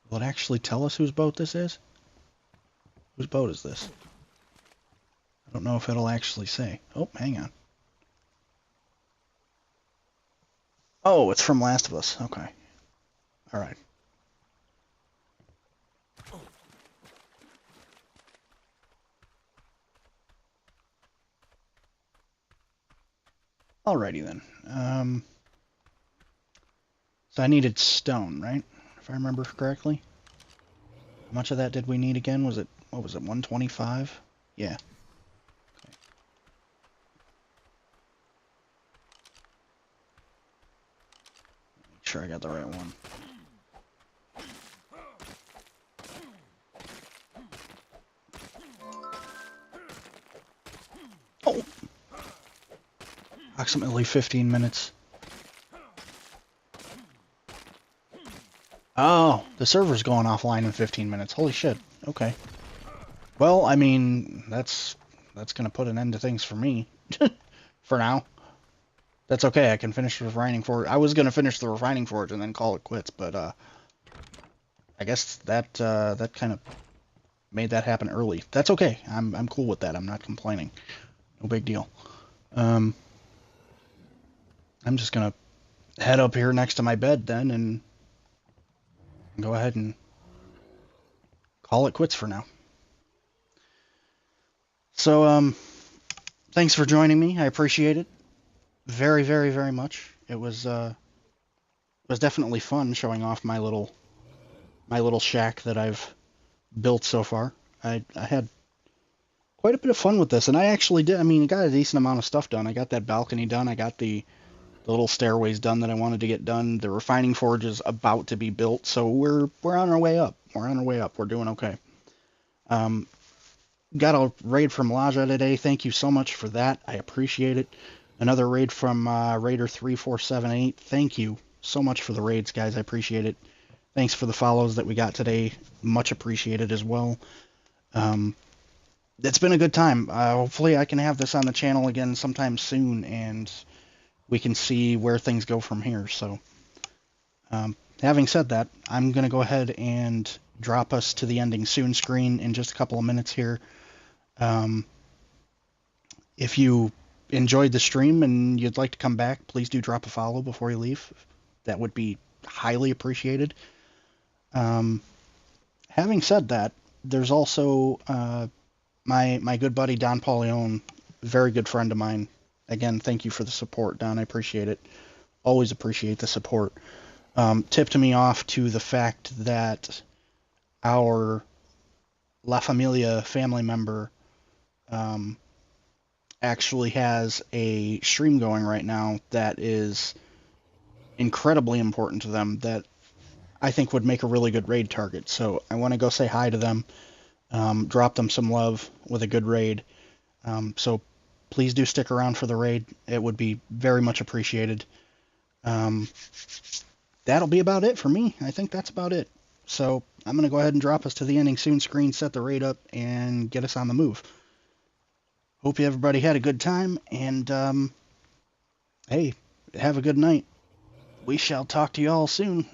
Will it actually tell us whose boat this is? Whose boat is this? I don't know if it'll actually say. Oh, hang on. Oh, it's from Last of Us. Okay. Alright. Alrighty then. So I needed stone, right? If I remember correctly. How much of that did we need again? Was it, what was it, 125? Yeah. sure I got the right one. Oh! Approximately 15 minutes. Oh, the server's going offline in 15 minutes. Holy shit. Okay. Well, I mean, that's gonna put an end to things for me. For now. That's okay, I can finish the refining forge. I was gonna finish the refining forge and then call it quits, but I guess that that kind of made that happen early. That's okay. I'm cool with that. I'm not complaining. No big deal. I'm just gonna head up here next to my bed then and go ahead and call it quits for now. So thanks for joining me. I appreciate it very, very, very much. It was definitely fun showing off my little shack that I've built so far. I had quite a bit of fun with this, and I actually did. I mean, I got a decent amount of stuff done. I got that balcony done. I got the little stairways done that I wanted to get done. The refining forge is about to be built, so we're on our way up. We're on our way up. We're doing okay. Got a raid from Laja today. Thank you so much for that. I appreciate it. Another raid from Raider 3478. Thank you so much for the raids, guys. I appreciate it. Thanks for the follows that we got today. Much appreciated as well. It's been a good time. Hopefully I can have this on the channel again sometime soon, and we can see where things go from here. So, having said that, I'm going to go ahead and drop us to the ending soon screen in just a couple of minutes here. If you enjoyed the stream and you'd like to come back, please do drop a follow before you leave. That would be highly appreciated. Having said that, there's also my good buddy Don Paulione, very good friend of mine. Again, thank you for the support, Don. I appreciate it. Always appreciate the support. Tipped me off to the fact that our La Familia family member actually has a stream going right now that is incredibly important to them, that I think would make a really good raid target. So I want to go say hi to them, drop them some love with a good raid. So please do stick around for the raid. It would be very much appreciated. That'll be about it for me. I think that's about it. So I'm going to go ahead and drop us to the ending soon screen, set the raid up, and get us on the move. Hope everybody had a good time, and hey, have a good night. We shall talk to you all soon.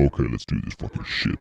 Okay, let's do this fucking shit.